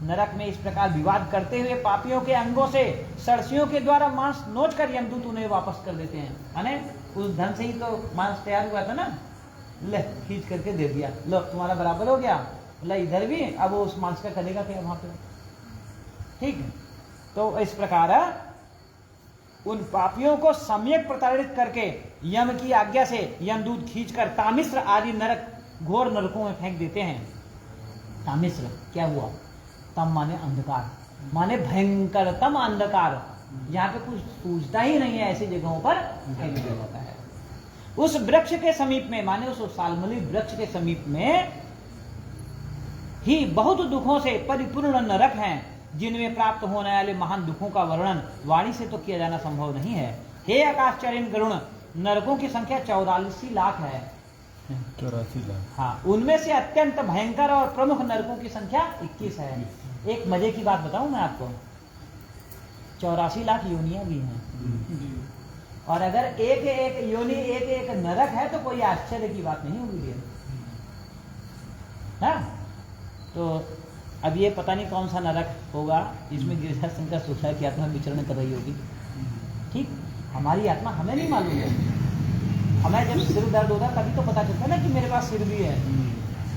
नरक में इस प्रकार विवाद करते हुए पापियों के अंगों से सरसियों के द्वारा मांस नोच कर यमदूत उन्हें वापस कर देते हैं। माने उस धन से ही तो मांस तैयार हुआ था ना, ले खींच करके दे दिया, लो तुम्हारा बराबर हो गया, ले इधर भी, अब वो उस मांस का करेगा क्या वहां पे। ठीक है, तो इस प्रकार उन पापियों को सम्यक प्रताड़ित करके यम की आज्ञा से यमदूत खींचकर तामिश्र आदि नरक, घोर नरकों में फेंक देते हैं। तामिश्र क्या हुआ, तम माने अंधकार, माने भयंकरतम अंधकार, यहाँ पे कुछ सूझता ही नहीं है, ऐसी जगहों पर फेंक दिया जाता है। उस वृक्ष के समीप में, माने उस सालमली वृक्ष के समीप में ही बहुत दुखों से परिपूर्ण नरक हैं, जिनमें प्राप्त होने वाले महान दुखों का वर्णन वाणी से तो किया जाना संभव नहीं है। हे आकाशचरीन गरुण, नरकों की संख्या 84 लाख है। 84 लाख। हाँ, उनमें से अत्यंत भयंकर और प्रमुख नरकों की संख्या 21 है। एक मजे की बात बताऊं मैं आपको, 84 लाख योनियां भी हैं, और अगर एक एक योनि एक एक नरक है तो कोई आश्चर्य की बात नहीं होगी। हाँ, तो अब ये पता नहीं कौन सा नरक होगा जिसमें गिरिजा शंकर सोचा की आत्मा विचरण कर रही होगी। ठीक, हमारी आत्मा हमें नहीं मालूम है। हमें जब सिर दर्द होता है तभी तो पता चलता है ना कि मेरे पास सिर भी है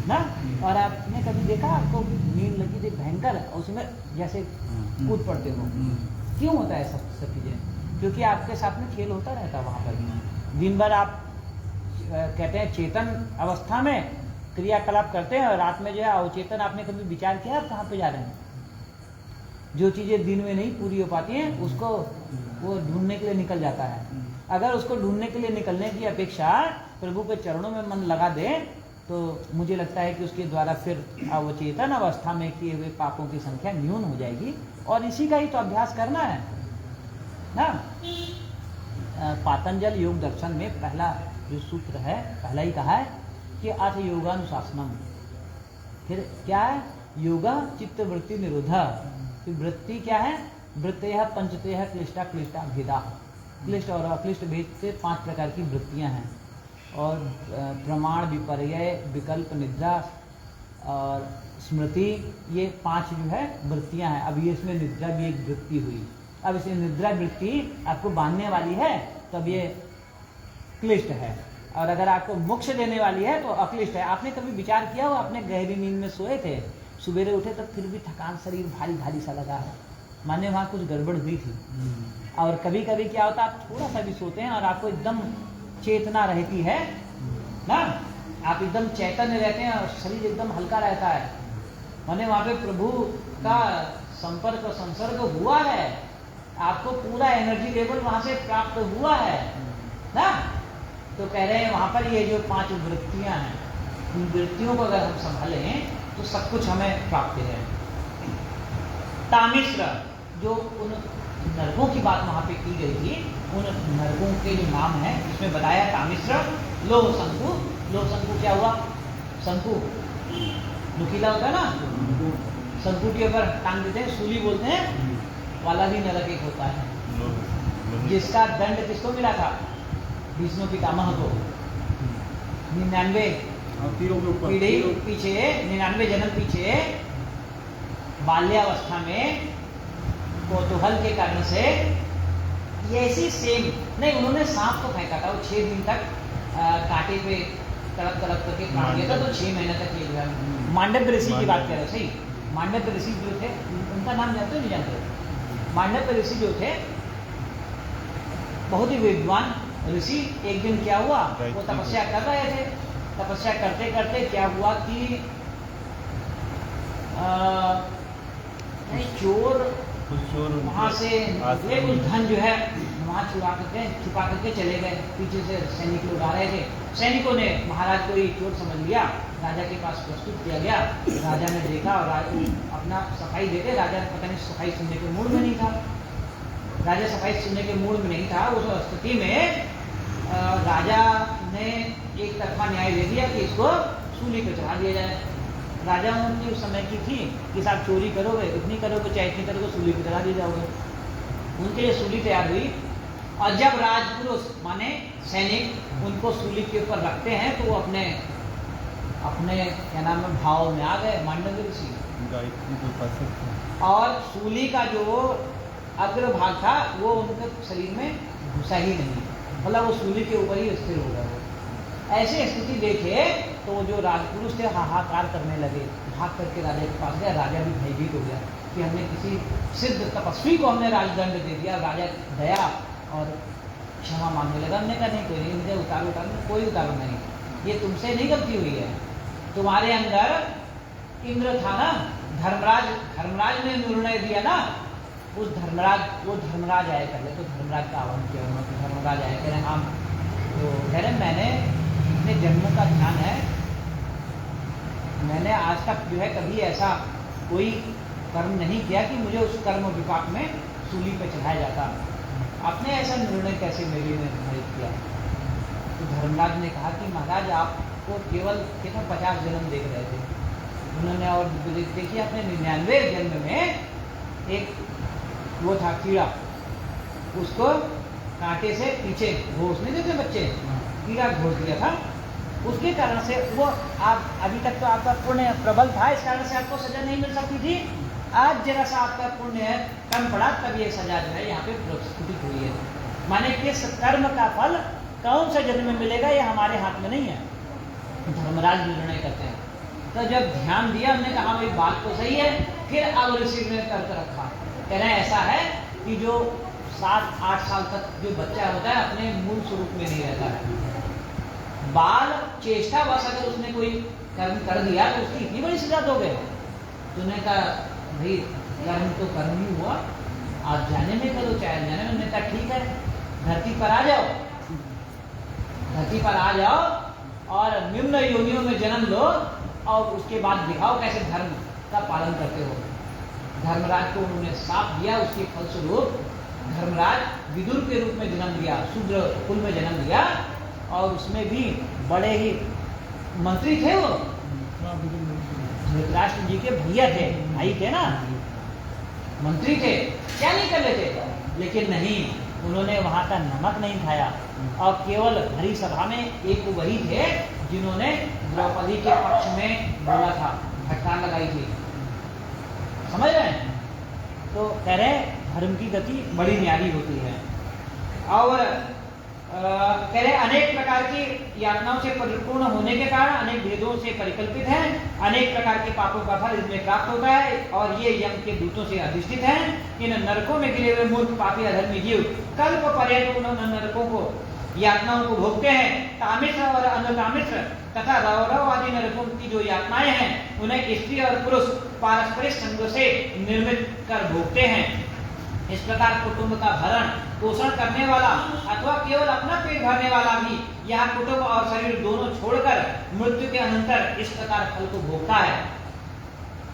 ना। और आपने कभी देखा आपको नींद लगी थी भयंकर, उसमें जैसे कूद पड़ते हो, क्यों होता है सब चीज़ें? क्योंकि आपके साथ में खेल होता रहता है वहाँ पर। दिन भर आप कहते हैं चेतन अवस्था में क्रियाकलाप करते हैं और रात में जो है अवचेतन। आपने कभी विचार किया आप कहाँ पे जा रहे हैं? जो चीज़ें दिन में नहीं पूरी हो पाती हैं उसको वो ढूंढने के लिए निकल जाता है। अगर उसको ढूंढने के लिए निकलने की अपेक्षा प्रभु के चरणों में मन लगा दे तो मुझे लगता है कि उसके द्वारा फिर अवचेतन अवस्था में किए हुए पापों की संख्या न्यून हो जाएगी। और इसी का ही तो अभ्यास करना है ना। पातंजल योग दर्शन में पहला जो सूत्र है, पहला ही कहा है कि अथ योगानुशासनम। फिर क्या है? योगा चित्त वृत्ति निरोधा। फिर वृत्ति क्या है? वृत्तयः पंचतयः क्लिष्टा क्लिष्टा भेदा। क्लिष्ट और अक्लिष्ट भेद से 5 प्रकार की वृत्तियां हैं। और प्रमाण, विपर्यय, विकल्प, निद्रा और स्मृति, ये 5 जो है वृत्तियां हैं। अब ये इसमें निद्रा भी एक वृत्ति हुई। अब इसे निद्रा वृत्ति आपको बांधने वाली है तब ये क्लिष्ट है, और अगर आपको मोक्ष देने वाली है तो अक्लिष्ट है। आपने कभी विचार किया हो, आपने गहरी नींद में सोए थे, सवेरे उठे तब फिर भी थकान, शरीर भारी भारी सा लगा है, माने वहाँ कुछ गड़बड़ हुई थी। और कभी कभी क्या होता है, आप थोड़ा सा भी सोते हैं और आपको एकदम चेतना रहती है ना, आप एकदम चैतन्य रहते हैं और शरीर एकदम हल्का रहता है, माने वहाँ पे प्रभु का संपर्क और संसर्ग हुआ है, आपको पूरा एनर्जी लेवल वहाँ से प्राप्त हुआ है ना। तो कह रहे हैं वहाँ पर ये जो 5 वृत्तियाँ हैं, उन वृत्तियों को अगर हम संभालें तो सब कुछ हमें प्राप्त है। तामिश्र, जो उन नरकों की बात वहाँ पे की गई थी, उन नरकों के जो नाम है इसमें बताया तामिश्र, लोह शंकु। लोह शंकु क्या हुआ? शंकु नुकीला होता है ना, शंकु के ऊपर टांग देते हैं, सूली बोलते हैं, वाला भी नरक एक होता है, जिसका दंड किसको मिला था? विष्णु पितामह को। 99 पीढ़ी पीछे, 99 जन्म पीछे बाल्यावस्था में कौतूहल के कारण से ये ऐसी सेम नहीं, उन्होंने सांप को फेंका था, वो 6 दिन तक कांटे पे तड़प तड़प करके काट दिया था, तो 6 महीने तक ये हुआ। मांडव्य ऋषि की बात कर रहे, सही। मांडव्य ऋषि जो थे, उनका नाम जानते हो नहीं जानते? मांडव्य ऋषि जो थे बहुत ही विद्वान ऋषि। एक दिन क्या हुआ, वो तपस्या कर रहे थे, तपस्या करते करते क्या हुआ कि चोर वहाँ से निकले, कुछ धन जो है वहाँ छुपा करके चले गए। पीछे से सैनिक लोग आ रहे थे, सैनिकों ने महाराज को ही चोर समझ लिया, राजा के पास प्रस्तुत किया गया। राजा ने देखा और अपना सफाई देते, राजा पता नहीं सफाई सुनने के मूड में नहीं था, राजा सफाई सुनने के मूड में नहीं था। उस स्थिति में राजा ने एक तरफा न्याय दे दिया कि इसको सूली पे चढ़ा दिया जाए। राजाओं की उस समय की थी कि साहब चोरी करोगे, इतनी करोगे चाहे इतनी करोगे, सूली पे चढ़ा दिए जाओगे। उनके लिए सूली तैयार हुई, और जब राजपुरुष माने सैनिक उनको सूली के ऊपर रखते हैं तो वो अपने क्या नाम है भाव में आ गए मांडव्य ऋषि। और सूली का जो अग्रभाग था वो उनके शरीर में घुसा ही नहीं, मतलब वो सूली के ऊपर ही स्थिर हो गए। ऐसे स्थिति देखे तो जो राजपुरुष थे हाहाकार करने लगे, भाग करके राजा के पास गया। राजा भी भयभीत हो गया कि हमने किसी सिद्ध तपस्वी को हमने राजदंड दे दिया। राजा दया और क्षमा मांगने लगा। हमने कहा नहीं कोई नहीं, मुझे उतारो, कोई उतारो नहीं, ये तुमसे नहीं गलती हुई है, तुम्हारे अंदर इंद्र था ना, धर्मराज ने निर्णय दिया ना, उस धर्मराज आए पहले, तो धर्मराज का आह्वान किया उन्होंने। धर्मराज आए, कह रहे हम तो कह रहे मैंने अपने जन्मों का ध्यान है, मैंने आज तक जो है कभी ऐसा कोई कर्म नहीं किया कि मुझे उस कर्म विपाक में सूली पे चढ़ाया जाता, आपने ऐसा निर्णय कैसे मेरे लिए निर्धारित किया? तो धर्मराज ने कहा कि महाराज आपको केवल कितना 50 जन्म देख रहे थे उन्होंने, और देखिए अपने 99 जन्म में एक वो था कीड़ा, उसको कांटे से पीछे घोंस नहीं देते बच्चे, कीड़ा घोंस दिया था, उसके कारण से वो आप अभी तक तो आपका पुण्य प्रबल था, इस कारण से आपको सजा नहीं मिल सकती थी। आज जरा सा आपका पुण्य कम पड़ा तब ये सजा जो है यहाँ पे प्रस्तुत हुई है। माने किस कर्म का फल कौन सा जन्म में मिलेगा ये हमारे हाथ में नहीं है, धर्मराज निर्णय करते हैं। तो जब ध्यान दिया हमने कहा भाई बात तो सही है, फिर अब ऋषि ने तर्क रखा, कह रहे हैं ऐसा है कि जो 7-8 साल तक जो बच्चा होता है अपने मूल स्वरूप में नहीं रहता है। बाल चेष्टा बस अगर उसने कोई कर्म कर दिया तो उसकी इतनी बड़ी सजा दोगे। तूने कहा भाई कर्म तो कर्म ही हुआ, आप जाने में करो चाहे जाने में। उन्होंने कहा ठीक है, धरती पर आ जाओ, धरती पर आ जाओ और निम्न योनियों में जन्म लो और उसके बाद दिखाओ कैसे धर्म का पालन करते हो। धर्मराज को उन्होंने साथ दिया, उसके फलस्वरूप धर्मराज विदुर के रूप में जन्म लिया, शूद्र कुल में जन्म लिया और उसमें भी बड़े ही मंत्री थे वो, धृतराष्ट्र जी के भैया थे, भाई थे ना, मंत्री थे, क्या नहीं कर लेते। लेकिन नहीं, उन्होंने वहां का नमक नहीं खाया और केवल हरी सभा में एक वही थे जिन्होंने द्रौपदी के पक्ष में बोला था, फटकार लगाई थी, समझ रहे हैं। तो कह रहे धर्म की गति बड़ी न्यारी होती है। और कह रहे अनेक प्रकार की यातनाओं से परिपूर्ण होने के कारण अनेक भेदों से परिकल्पित है, अनेक प्रकार के पापों का फल इसमें प्राप्त होता है और ये यम के दूतों से अधिष्ठित है। इन नरकों में गिरे हुए मूर्ख पापी अधर्मी जीव कल्प पर्यंत उन नरकों को यातनाओं को भोगते हैं। तामिश्र और अनतामिश्र तथा रौरव आदि नरकों की जो यातनाएं हैं उन्हें स्त्री और पुरुष पारस्परिक संग से निर्मित कर भोगते हैं। इस प्रकार कुटुंब का भरण पोषण करने वाला अथवा केवल अपना पेट भरने वाला भी यह कुटुंब और शरीर दोनों छोड़कर मृत्यु के अनंतर इस प्रकार फल को भोगता है।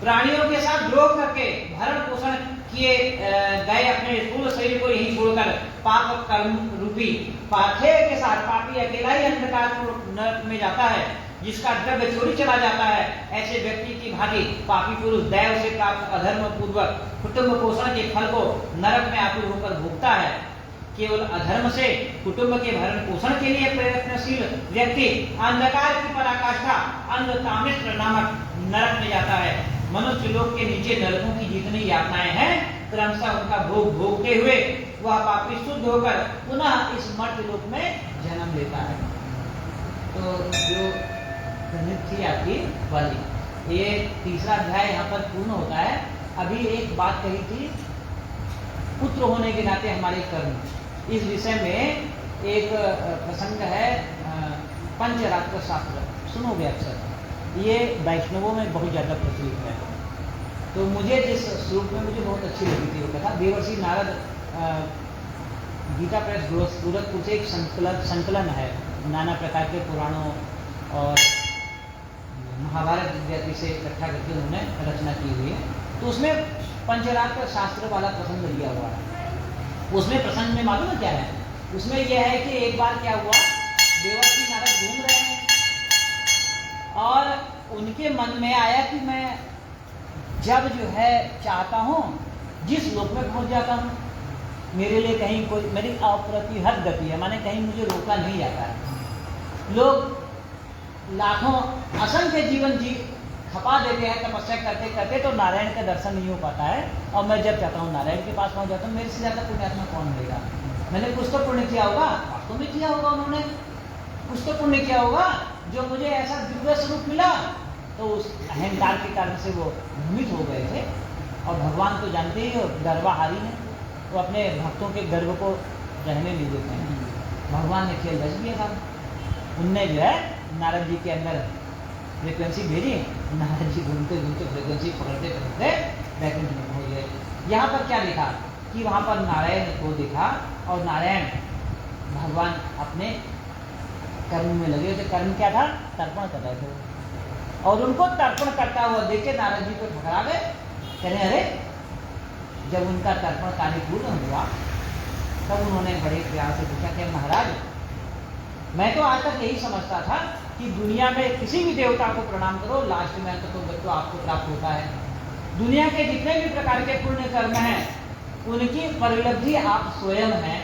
प्राणियों के साथ द्रोह करके भरण पोषण किए गए अपने स्थूल शरीर को यही छोड़कर पाप कर्म रूपी पाथेय के साथ पापी अकेला ही अंधकार नरक में जाता है, जिसका द्रव्य चोरी चला जाता है। ऐसे व्यक्ति की भांति पापी पुरुष दैव से प्राप्त अधर्म पूर्वक कुटुंब पोषण के फल को नरक में आतुर होकर भोगता है। केवल अधर्म से कुटुंब के भरण पोषण के लिए प्रयत्नशील व्यक्ति अंधकार की पराकाष्ठा अंधतामिश्र नामक नरक में जाता है। मनुष्य लोक के नीचे नरकों की जितनी यातनाएं हैं क्रमशः उनका भोग भोगते हुए वह पापी शुद्ध होकर पुनः इस मर्त्य लोक में जन्म लेता है। तो जो थी आपकी वाली, ये तीसरा अध्याय यहाँ पर पूर्ण होता है। अभी एक बात कही थी पुत्र होने के नाते हमारे कर्म, इस विषय में एक प्रसंग है पंचरात्र शास्त्र, सुनोगे अक्सर, ये वैष्णवों में बहुत ज़्यादा प्रचलित है। तो मुझे जिस स्वरूप में मुझे बहुत अच्छी लगी थी वो कथा, देवर्षि नारद गीता प्रेस गोरखपुर से एक संकलन है नाना प्रकार के पुराणों और महाभारत इत्यादि से इकट्ठा करके उन्होंने रचना की हुई है। तो उसमें पंचरात्र शास्त्र वाला प्रसंग लिया हुआ है। उसमें प्रसंग में मालूम है क्या है, उसमें यह है कि एक बार क्या हुआ, देवर्षि नारद घूम रहे हैं और उनके मन में आया कि मैं जब जो है चाहता हूँ जिस लोक में पहुंच जाता हूँ, मेरे लिए कहीं कोई मेरी अप्रतिहत गति है, माने कहीं मुझे रोका नहीं जाता है। लोग लाखों असंख्य जीवन जी खपा देते हैं तपस्या करते करते, तो नारायण का दर्शन नहीं हो पाता है। और मैं जब चाहता हूँ नारायण के पास पहुँच जाता हूँ, मेरे से ज़्यादा पुण्यात्मा कौन मिलेगा। मैंने कुछ तो पुण्य किया होगा, वास्तव में किया होगा, उन्होंने कुछ तो पुण्य किया होगा जो मुझे ऐसा दिव्य स्वरूप मिला। तो उस अहंकार के कारण से वो भ्रमित हो गए थे। और भगवान तो जानते ही हो गर्वाहारी है, वो अपने भक्तों के गर्व को रहने नहीं देते हैं। भगवान ने खेल रच दिया था, उनने जो है नारद जी के अंदर फ्रिक्वेंसी भेजी, नारद जी घूमते घूमते फ्रिक्वेंसी पकड़ते पकड़ते बैकुंठ में पहुंच गए। यहाँ पर क्या लिखा कि वहाँ पर नारायण को देखा और नारायण भगवान अपने कर्म में लगे थे। कर्म क्या था, तर्पण कर रहे थे और उनको तर्पण करता हुआ देख के नारद जी को ठकरा गए। कहने अरे, जब उनका तर्पण कार्य पूर्ण हुआ तब उन्होंने बड़े प्यार से पूछा कि महाराज, मैं तो आज तक यही समझता था कि दुनिया में किसी भी देवता को प्रणाम करो, लास्ट में तो आपको प्राप्त होता है। दुनिया के जितने भी प्रकार के पुण्य कर्म हैं उनकी परिलब्धि आप स्वयं हैं।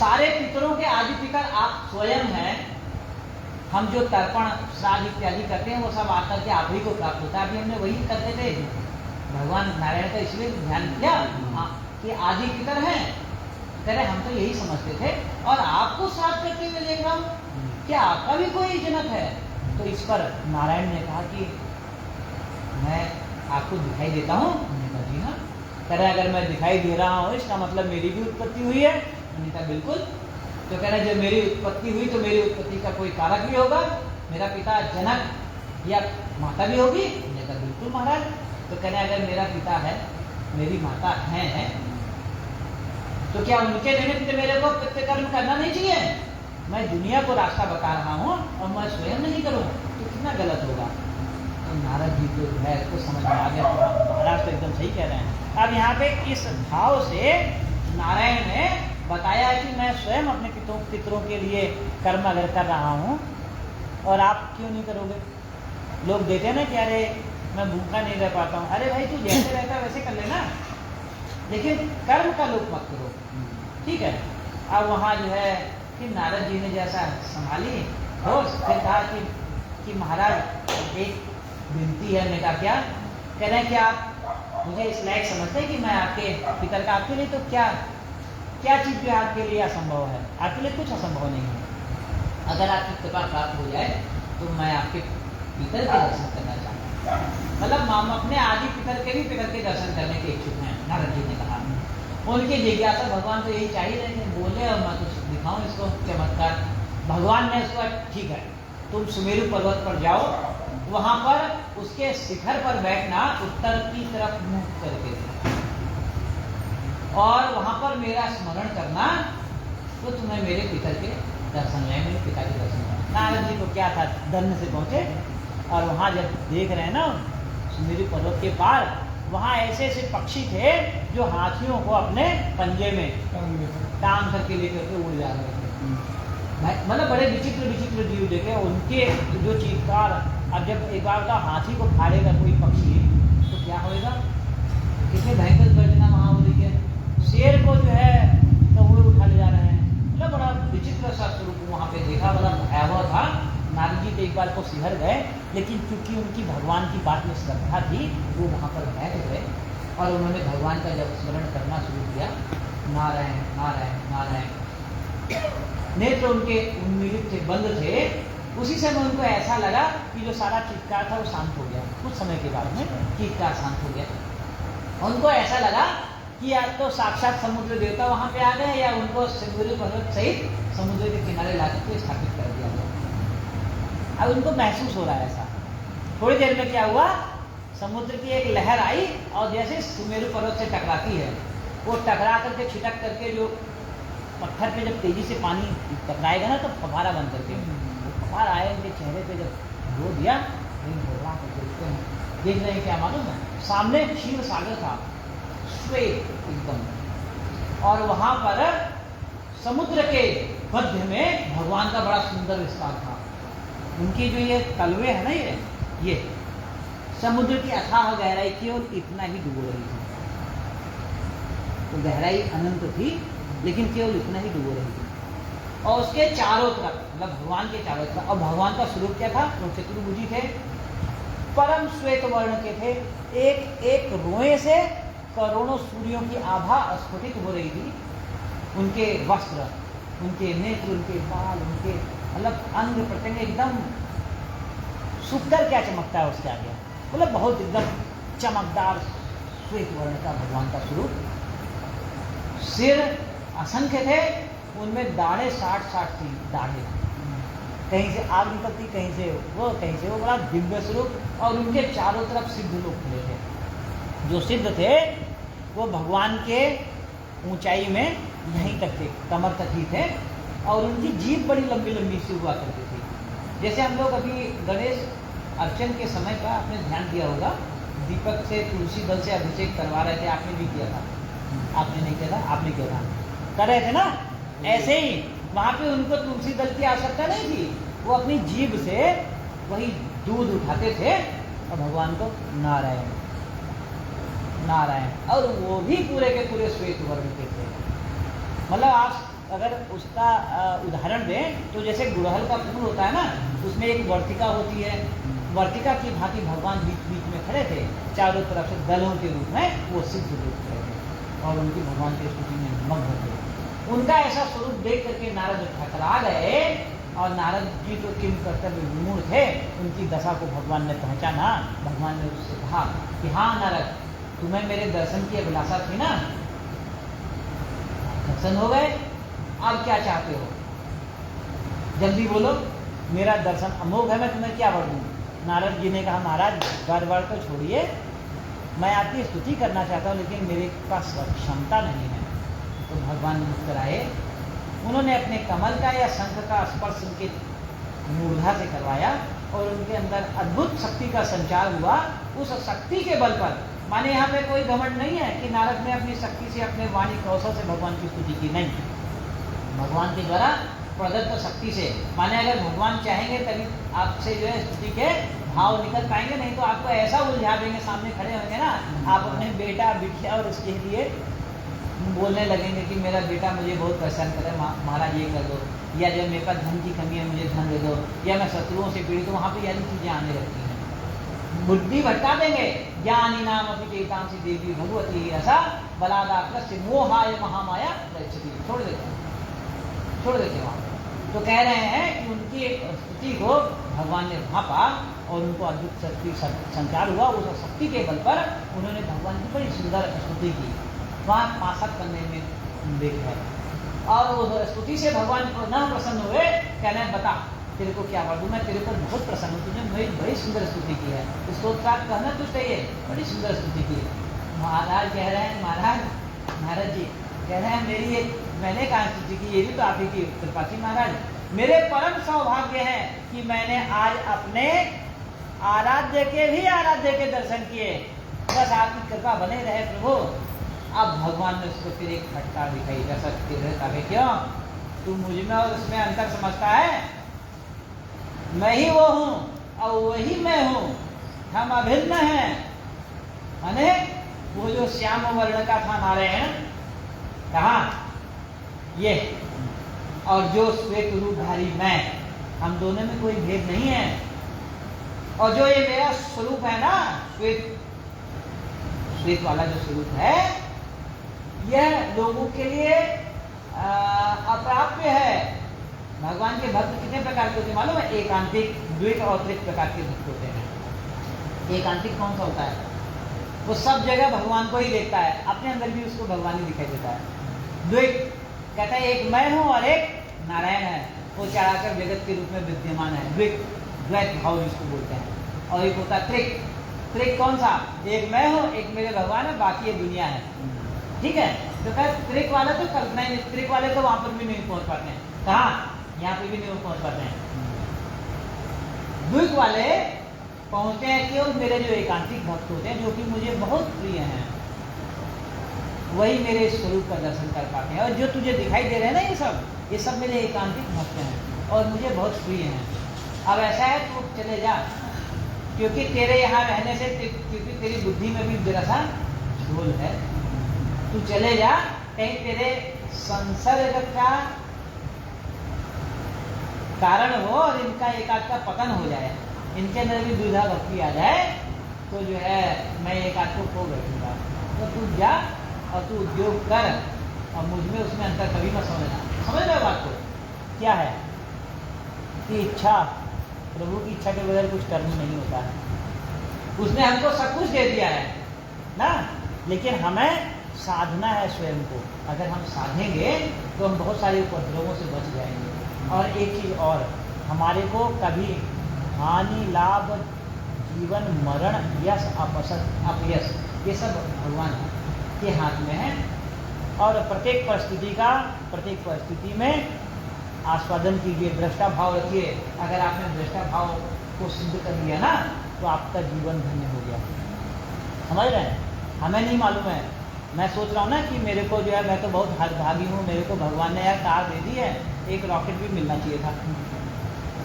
सारे पितरों के आदि पितर आप स्वयं हैं। हम जो तर्पण श्राद्ध इत्यादि करते हैं वो सब आकर के आप ही को प्राप्त होता है। अभी हमने वही करते थे, भगवान नारायण का इसलिए ध्यान किया कि आदि पितर हैं। कह रहे हम तो यही समझते थे और आपको श्राद्ध करते हुए देख रहा हूँ, क्या आपका भी कोई जनक है? तो इस पर नारायण ने कहा कि मैं आपको दिखाई देता हूँ। जी हाँ। कह रहे अगर मैं दिखाई दे रहा हूँ इसका मतलब मेरी भी उत्पत्ति हुई है। मैंने कहा बिल्कुल। तो कह रहे जब मेरी उत्पत्ति हुई तो मेरी उत्पत्ति का कोई कारक भी होगा, मेरा पिता जनक या माता भी होगी। मैंने कहा बिल्कुल महाराज। तो कह रहे अगर मेरा पिता है, मेरी माता है, तो क्या उनके निमित्त मेरे को पितृकर्म करना नहीं चाहिए? मैं दुनिया को रास्ता बता रहा हूँ और मैं स्वयं नहीं करूँ तो कितना गलत होगा। तो नारद जी को है इसको समझ में आ गया। महाराज तो एकदम सही कह रहे हैं। अब यहाँ पे इस भाव से नारायण ने बताया कि मैं स्वयं अपने पितरों के लिए कर्म अगर कर रहा हूँ और आप क्यों नहीं करोगे? लोग देते हैं ना कि अरे मैं भूखा नहीं रह पाता हूँ। अरे भाई तू जैसे रहता है वैसे कर लेना, लेकिन कर्म का लोप मत करो। ठीक है। अब वहाँ जो है कि नारद जी ने जैसा संभाली और फिर कहा कि महाराज एक विनती है। मैंने कहा क्या? कह रहे हैं कि आप मुझे इस लायक समझते हैं कि मैं आपके पितर का आपके लिए तो क्या चीज़ जो आपके लिए असंभव है? आपके लिए कुछ असंभव नहीं है। अगर आपकी कृपा प्राप्त हो जाए तो मैं आपके पितर के दर्शन करना चाहता हूँ। मतलब हम अपने आदि पितर के भी पितर के दर्शन करने के इच्छुक हैं। नारद जी ने कहा उनकी जिज्ञासा भगवान तो यही चाहिए थे बोले और मैं कुछ दिखाऊं इसको चमत्कार। भगवान ने इसको ठीक है तुम सुमेरु पर्वत पर जाओ, वहां पर उसके शिखर पर बैठना उत्तर की तरफ मुंह करके, और वहां पर मेरा स्मरण करना तो तुम्हें मेरे पितर के दर्शन में, मेरे पिता के दर्शन में। नारद जी को क्या था, धन्य से पहुंचे और वहां जब देख रहे हैं ना सुमेरु पर्वत के पार, वहां ऐसे ऐसे पक्षी थे जो हाथियों को अपने पंजे में टांग करके लेकर के उड़ जा रहे थे। मतलब बड़े विचित्र विचित्र जीव देखे उनके जो चीत्कार। अब जब एक बार का हाथी को फाड़ेगा कोई पक्षी तो क्या होएगा? कितने भयंकर गर्जना वहां हो रही है। शेर को जो है तो वो उठा ले जा रहे हैं। मतलब बड़ा विचित्र सा स्वरूप वहां पे देखा, बड़ा भयावह था। नारद जी तो एक बार को सिहर गए, लेकिन क्योंकि उनकी भगवान की बात में श्रद्धा थी वो वहाँ पर बैठ गए और उन्होंने भगवान का जब स्मरण करना शुरू किया, नारायण नारायण नारायण। नेत्र उनके उन्मीलित थे, बंद थे। उसी समय उनको ऐसा लगा कि जो सारा चीत्कार था वो शांत हो गया। कुछ समय के बाद में चीत्कार शांत हो गया। उनको ऐसा लगा कि या तो साक्षात समुद्र देवता वहाँ पे आ गए या उनको सुमेरु पर्वत सहित समुद्र के किनारे लाकर स्थापित कर दिया गया। अब उनको महसूस हो रहा है ऐसा। थोड़ी देर में क्या हुआ, समुद्र की एक लहर आई और जैसे सुमेरु पर्वत से टकराती है, वो टकरा करके छिटक करके जो पत्थर पे जब तेजी से पानी टकराएगा ना तो फव्वारा बन करके वो फव्वारा आए उनके चेहरे पे जब धो दिया, देख रहे हैं क्या मालूम है, सामने क्षीर सागर था, श्वेत एकदम, और वहां पर समुद्र के मध्य में भगवान का बड़ा सुंदर विस्तार था। उनकी जो ये तलवे है ना, ये समुद्र की अथाह गहराई केवल इतना ही डूब रही थी। तो गहराई अनंत थी लेकिन केवल इतना ही डूब रही थी। और उसके चारों तरफ, मतलब भगवान के चारों तरफ, और भगवान का स्वरूप क्या था? वो चतुर्भुजी थे, परम श्वेत वर्ण के थे। एक एक रोए से करोड़ों सूर्यों की आभा स्फुटित हो रही थी। उनके वस्त्र, उनके नेत्र, उनके बाल, उनके मतलब अंग प्रत्यंग एकदम सुंदर, क्या चमकता है उसके आगे, मतलब बहुत एकदम चमकदार श्वेत वर्ण का भगवान का स्वरूप। सिर असंख्य थे, उनमें दाढ़े 60 थी दाढ़े, कहीं से आग निकलती, कहीं से वो, बड़ा दिव्य स्वरूप। और उनके चारों तरफ सिद्ध लोग खड़े थे। जो सिद्ध थे वो भगवान के ऊंचाई में यहीं तक थे, कमर तक ही थे, और उनकी जीभ बड़ी लंबी लंबी सी हुआ करती थी। जैसे हम लोग अभी गणेश अर्चन के समय का आपने ध्यान दिया होगा, दीपक से तुलसी दल से अभिषेक करवा रहे थे, आपने भी किया था, आपने नहीं किया था, आपने किया था, कर रहे थे ना। ऐसे ही वहाँ पे उनको तुलसी दल की आवश्यकता नहीं थी, वो अपनी जीभ से वही दूध उठाते थे और भगवान को नारायण नारायण, और वो भी पूरे के पूरे श्वेत वर्ण के थे। मतलब आप अगर उसका उदाहरण दें तो जैसे गुड़हल का फूल होता है ना, उसमें एक वर्तिका होती है, वर्तिका की भांति भगवान बीच बीच में खड़े थे, चारों तरफ से दलों के रूप में वो सिद्ध रूप खड़े थे और उनकी भगवान की स्तुति में मग्न थे। उनका ऐसा स्वरूप देख करके नारद ठकरा गए और नारद जी तो किम कर्तव्य विमूढ़ थे, उनकी दशा को भगवान ने पहचाना। भगवान ने उससे कहा कि हाँ नारद, तुम्हें मेरे दर्शन की अभिलाषा थी ना, दर्शन हो गए, अब क्या चाहते हो, जल्दी बोलो, मेरा दर्शन अमोघ है, मैं तुम्हें क्या वर दूं। नारद जी ने कहा महाराज वर तो छोड़िए, मैं आपकी स्तुति करना चाहता हूँ लेकिन मेरे पास क्षमता नहीं है। तो भगवान मुस्कुराए, उन्होंने अपने कमल का या शंख का स्पर्श उनके मूर्धा से करवाया और उनके अंदर अद्भुत शक्ति का संचार हुआ। उस शक्ति के बल पर, माने यहाँ पे कोई घमंड नहीं है कि नारद ने अपनी शक्ति से, अपने वाणी कौशल से भगवान की स्तुति की, नहीं, भगवान के द्वारा प्रदत्त शक्ति से। माने अगर भगवान चाहेंगे तभी आपसे जो है स्तुति के भाव निकल पाएंगे, नहीं तो आपको ऐसा उलझा देंगे, सामने खड़े होंगे ना आप अपने बेटा बिटिया और उसके लिए बोलने लगेंगे कि मेरा बेटा मुझे बहुत परेशान करे, महाराज ये कर दो, या जब मेरे पास धन की कमी है मुझे धन दे दो, या मैं शत्रुओं से पीड़ित हूँ, वहाँ पे यानी चीजें आने लगती हैं, बुद्धि भटका देंगे। ज्ञानी नाम अपनी चेतांसी देवी भगवती ऐसा बलादाकृत से मोहाय महामाया रक्षति, छोड़ देते वहाँ। तो कह रहे हैं कि उनकी स्तुति को भगवान ने भापा और उनको अद्भुत शक्ति संचार हुआ। उस शक्ति के बल पर उन्होंने भगवान की बड़ी सुंदर स्तुति की, वहाँ पासक करने में देख है। और उस स्तुति से भगवान न प्रसन्न हुए, कहने बता तेरे को क्या वर दूं, मैं तेरे को बहुत प्रसन्न हूँ, तुझे मेरी बड़ी सुंदर स्तुति की है, स्तोत्रार्थ कहना तुझ चाहिए, बड़ी सुंदर स्तुति की है। महाराज कह रहे हैं, महाराज जी कह रहे हैं मेरी एक, मैंने कहा स्तुति की, ये भी तो आप ही की कृपा थी महाराज, मेरे परम सौभाग्य है कि मैंने आज अपने आराध्य के दर्शन किए, बस आपकी कृपा बने रहे प्रभु। अब भगवान ने उसको फिर एक फटकार दिखाई, कैसा क्यों तू मुझ में और उसमें अंतर समझता है, मैं ही वो हूँ और वही मैं हूँ, हम अभिन्न हैं। माने वो जो श्याम वर्ण का था नारायण, कहा ये, और जो श्वेत रूपधारी मैं, हम दोनों में कोई भेद नहीं है। और जो ये मेरा स्वरूप है ना, श्वेत वाला जो स्वरूप है, यह लोगों के लिए अप्राप्य है। भगवान के भक्त कितने प्रकार के होते हैं मालूम है? एकांतिक, द्वैत और त्रिक प्रकार के भक्त होते हैं। एकांतिक कौन सा होता है? वो सब जगह भगवान को ही देखता है, अपने अंदर भी उसको भगवान ही दिखाई देता है। द्वैत कहता है एक मैं हूं और एक नारायण है, वो चराचर जगत के रूप में विद्यमान है, द्वैत भाव जिसको बोलते हैं। और एक होता है त्रिक, त्रिक कौन सा? एक मैं हूं, एक मेरे भगवान है, बाकी ये दुनिया है, ठीक है। तो क्या त्रिक वाले तो कल्पना ही, त्रिक वाले तो वहां पर भी नहीं पहुंच पाते हैं, कहाँ यहाँ पे भी नहीं पहुंच पाते हैं। द्वैत वाले पहुंचते हैं केवल मेरे जो एकांतिक भक्त होते हैं, जो कि मुझे बहुत प्रिय हैं, वही मेरे स्वरूप का दर्शन कर पाते हैं। और जो तुझे दिखाई दे रहे हैं ना, ये सब मेरे एकांतिक भक्त हैं और मुझे बहुत प्रिय हैं। अब ऐसा है तू चले जा, क्योंकि तेरे यहाँ रहने से, क्योंकि तेरी बुद्धि में भी जरा सा झोल है, तू चले जा, कहीं तेरे संसर्ग का कारण हो और इनका एकांत का पतन हो जाए, इनके अंदर भी द्विधा भक्ति आ जाए, तो जो है मैं एकांत को खो बैठूंगा। तो तू जा और तू उद्योग कर, और मुझ में उसमें अंतर कभी मत समझना। समझ रहे हो बात को? क्या है कि इच्छा, प्रभु की इच्छा के बगैर कुछ कर्म नहीं होता है। उसने हमको सब कुछ दे दिया है ना, लेकिन हमें साधना है स्वयं को। अगर हम साधेंगे तो हम बहुत सारे उपद्रवों से बच जाएंगे। और एक चीज और, हमारे को कभी हानि, लाभ, जीवन, मरण, यश, अपयश, ये सब भगवान के हाथ में है। और प्रत्येक परिस्थिति में आस्वादन कीजिए, दृष्टा भाव रखिए। अगर आपने दृष्टा भाव को सिद्ध कर लिया ना, तो आपका जीवन धन्य हो गया। समझ रहे हैं? हमें नहीं मालूम है, मैं सोच रहा हूँ ना कि मेरे को जो है, मैं तो बहुत भागी हूँ, मेरे को भगवान ने यार कार दे दी है, एक रॉकेट भी मिलना चाहिए था।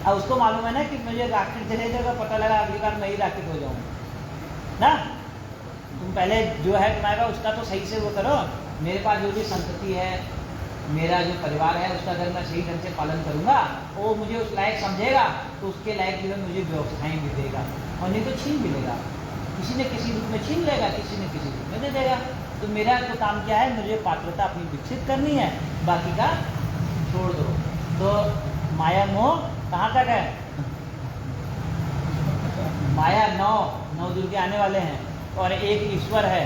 अब उसको मालूम है ना कि मुझे रॉकेट चले जाएगा, पता लगा अगली बार मैं ही रॉकेट हो जाऊँ ना। तुम पहले जो है तुम्हारा उसका तो सही से वो करो। मेरे पास जो भी संतति है, मेरा जो परिवार है उसका अगर मैं सही ढंग से पालन करूंगा, वो मुझे उस लायक समझेगा तो उसके लायक जीवन मुझे व्यवसाय भी देगा, और नहीं तो छीन भी लेगा। किसी न किसी रूप में छीन लेगा, किसी न किसी रूप में दे देगा। तो मेरा तो काम क्या है, मुझे पात्रता अपनी विकसित करनी है, बाकी का छोड़ दो। तो माया मोह कहाँ तक है? माया 9 दुर्गे आने वाले हैं, और एक ईश्वर है।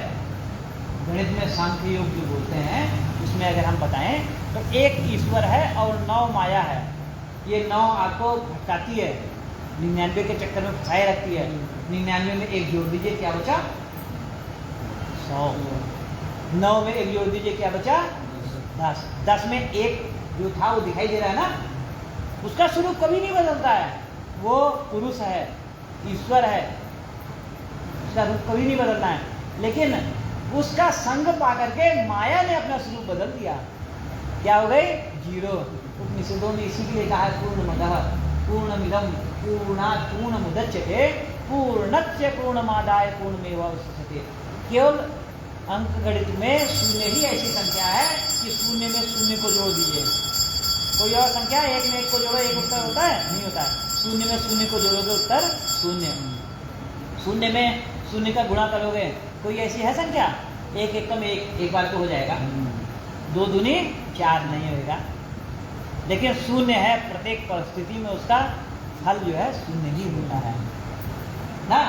गणित में सांख्य योग जो बोलते हैं, उसमें अगर हम बताएं तो एक ईश्वर है और 9 माया है। ये 9 आपको भटकाती है, 99 के चक्कर में फंसाए रखती है। 99 में 1 जोड़ दीजिए, क्या बचा? 100। 9 में 1 जोड़ दीजिए, क्या बचा? 10। 10 में 1 जो था वो दिखाई दे रहा है ना, उसका स्वरूप कभी नहीं बदलता है। वो पुरुष है, ईश्वर है, उसका रूप कभी नहीं बदलना है। लेकिन उसका संग पा करके माया ने अपना स्वरूप बदल दिया। क्या हो गई? 0। उपनिषदों में इसी के लिए कहा है पूर्णमदः पूर्णमिदं पूर्णात् पूर्णमुदच्यते पूर्णस्य पूर्णमादाय पूर्णमेवावशिष्यते। केवल अंक गणित में शून्य ही ऐसी संख्या है कि शून्य में शून्य को जोड़ दीजिए। कोई और संख्या 1 में 1 को जोड़ो, 1 उत्तर होता है? नहीं होता है। शून्य में शून्य को जोड़ोगे, उत्तर 0। शून्य में शून्य का गुणा करोगे, कोई ऐसी है संख्या? 1 एकम 1 एक बार तो हो जाएगा, 2 दूनी 4 नहीं होगा। लेकिन शून्य है, प्रत्येक परिस्थिति में उसका फल जो है शून्य ही होता है ना।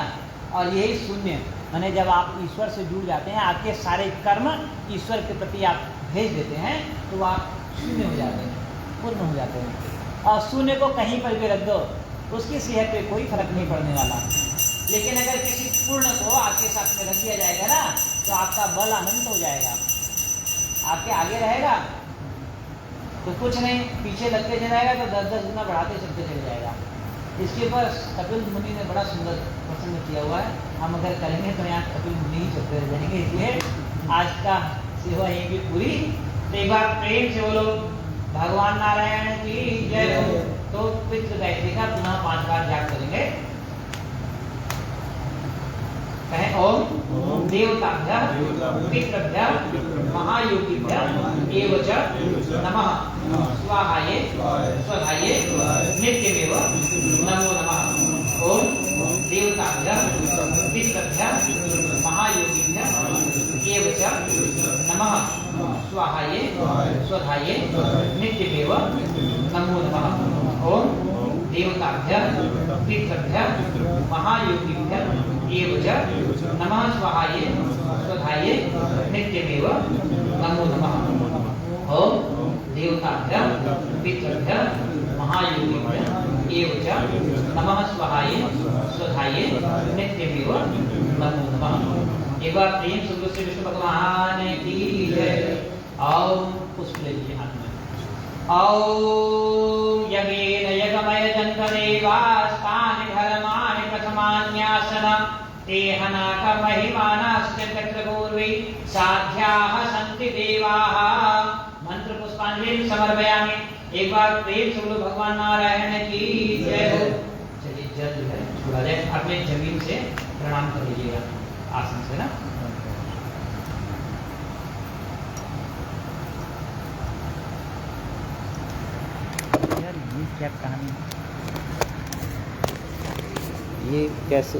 और यही शून्य माने जब आप ईश्वर से जुड़ जाते हैं, आपके सारे कर्म ईश्वर के प्रति आप भेज देते हैं, तो आप शून्य हो जाते हैं, पूर्ण हो जाते हैं। और शून्य को कहीं पर भी रख दो, उसकी सेहत पे कोई फर्क नहीं पड़ने वाला। लेकिन अगर किसी पूर्ण को आपके साथ में रख दिया जाएगा ना, तो आपका बल अनंत हो जाएगा, आपके आगे रहेगा तो कुछ नहीं, पीछे लगते जाएगा तो 10-10 गुना बढ़ाते चलते चले जाएगा। इसके ऊपर कपिल मुनि ने बड़ा सुंदर प्रसंग किया हुआ है। हम अगर करेंगे तो यहाँ कपिल मुनि ही चलते रह जाएंगे, इसलिए आज का सेवा यहीं की पूरी। तो एक बार प्रेम से बोलो भगवान नारायण की जय हो। तो पितृ गायत्री का पुनः 5 बार जाप करेंगे। कहें ओम देवताभ्यः पितृभ्यः महायोगिभ्यः एव च नमः स्वाहाये स्वधाये नित्यमेव नमो नमः। ओम देवताभ्यः पितृभ्यः महायोगिभ्यः एव च नमः स्वाहाये स्वधाये नित्यमेव नमो नमः। ओम देवताभ्यः पितृभ्यः महायोगिभ्यः एव च नमः स्वाहाये स्वधाये नित्यमेव नमो नमः। ओम देवताभ्यः पितृभ्यः महायोगिभ्यः एव च नमः स्वाहाये स्वधाये नित्यमेव नमो नमः। एक बार प्रेम से श्री विष्णु भगवान की जय। ओम पुष्प ले लीजिए हाथ में। ओम यज्ञेन यज्ञमय जन्मदेवास्तानि धर्माणि प्रथमान्यासनं तेहनाक महिमानाश्च तत्र पूर्वे साध्याः सन्ति देवाः। मंत्र पुष्पांजलि समर्पयामि। एक बार प्रेम से बोलो भगवान नारायण की जय हो। चलिए जल जो है छोड़ा जाए, अपने जमीन से प्रणाम कर लीजिएगा आसन से ना। यार ये क्या कहानी, ये कैसे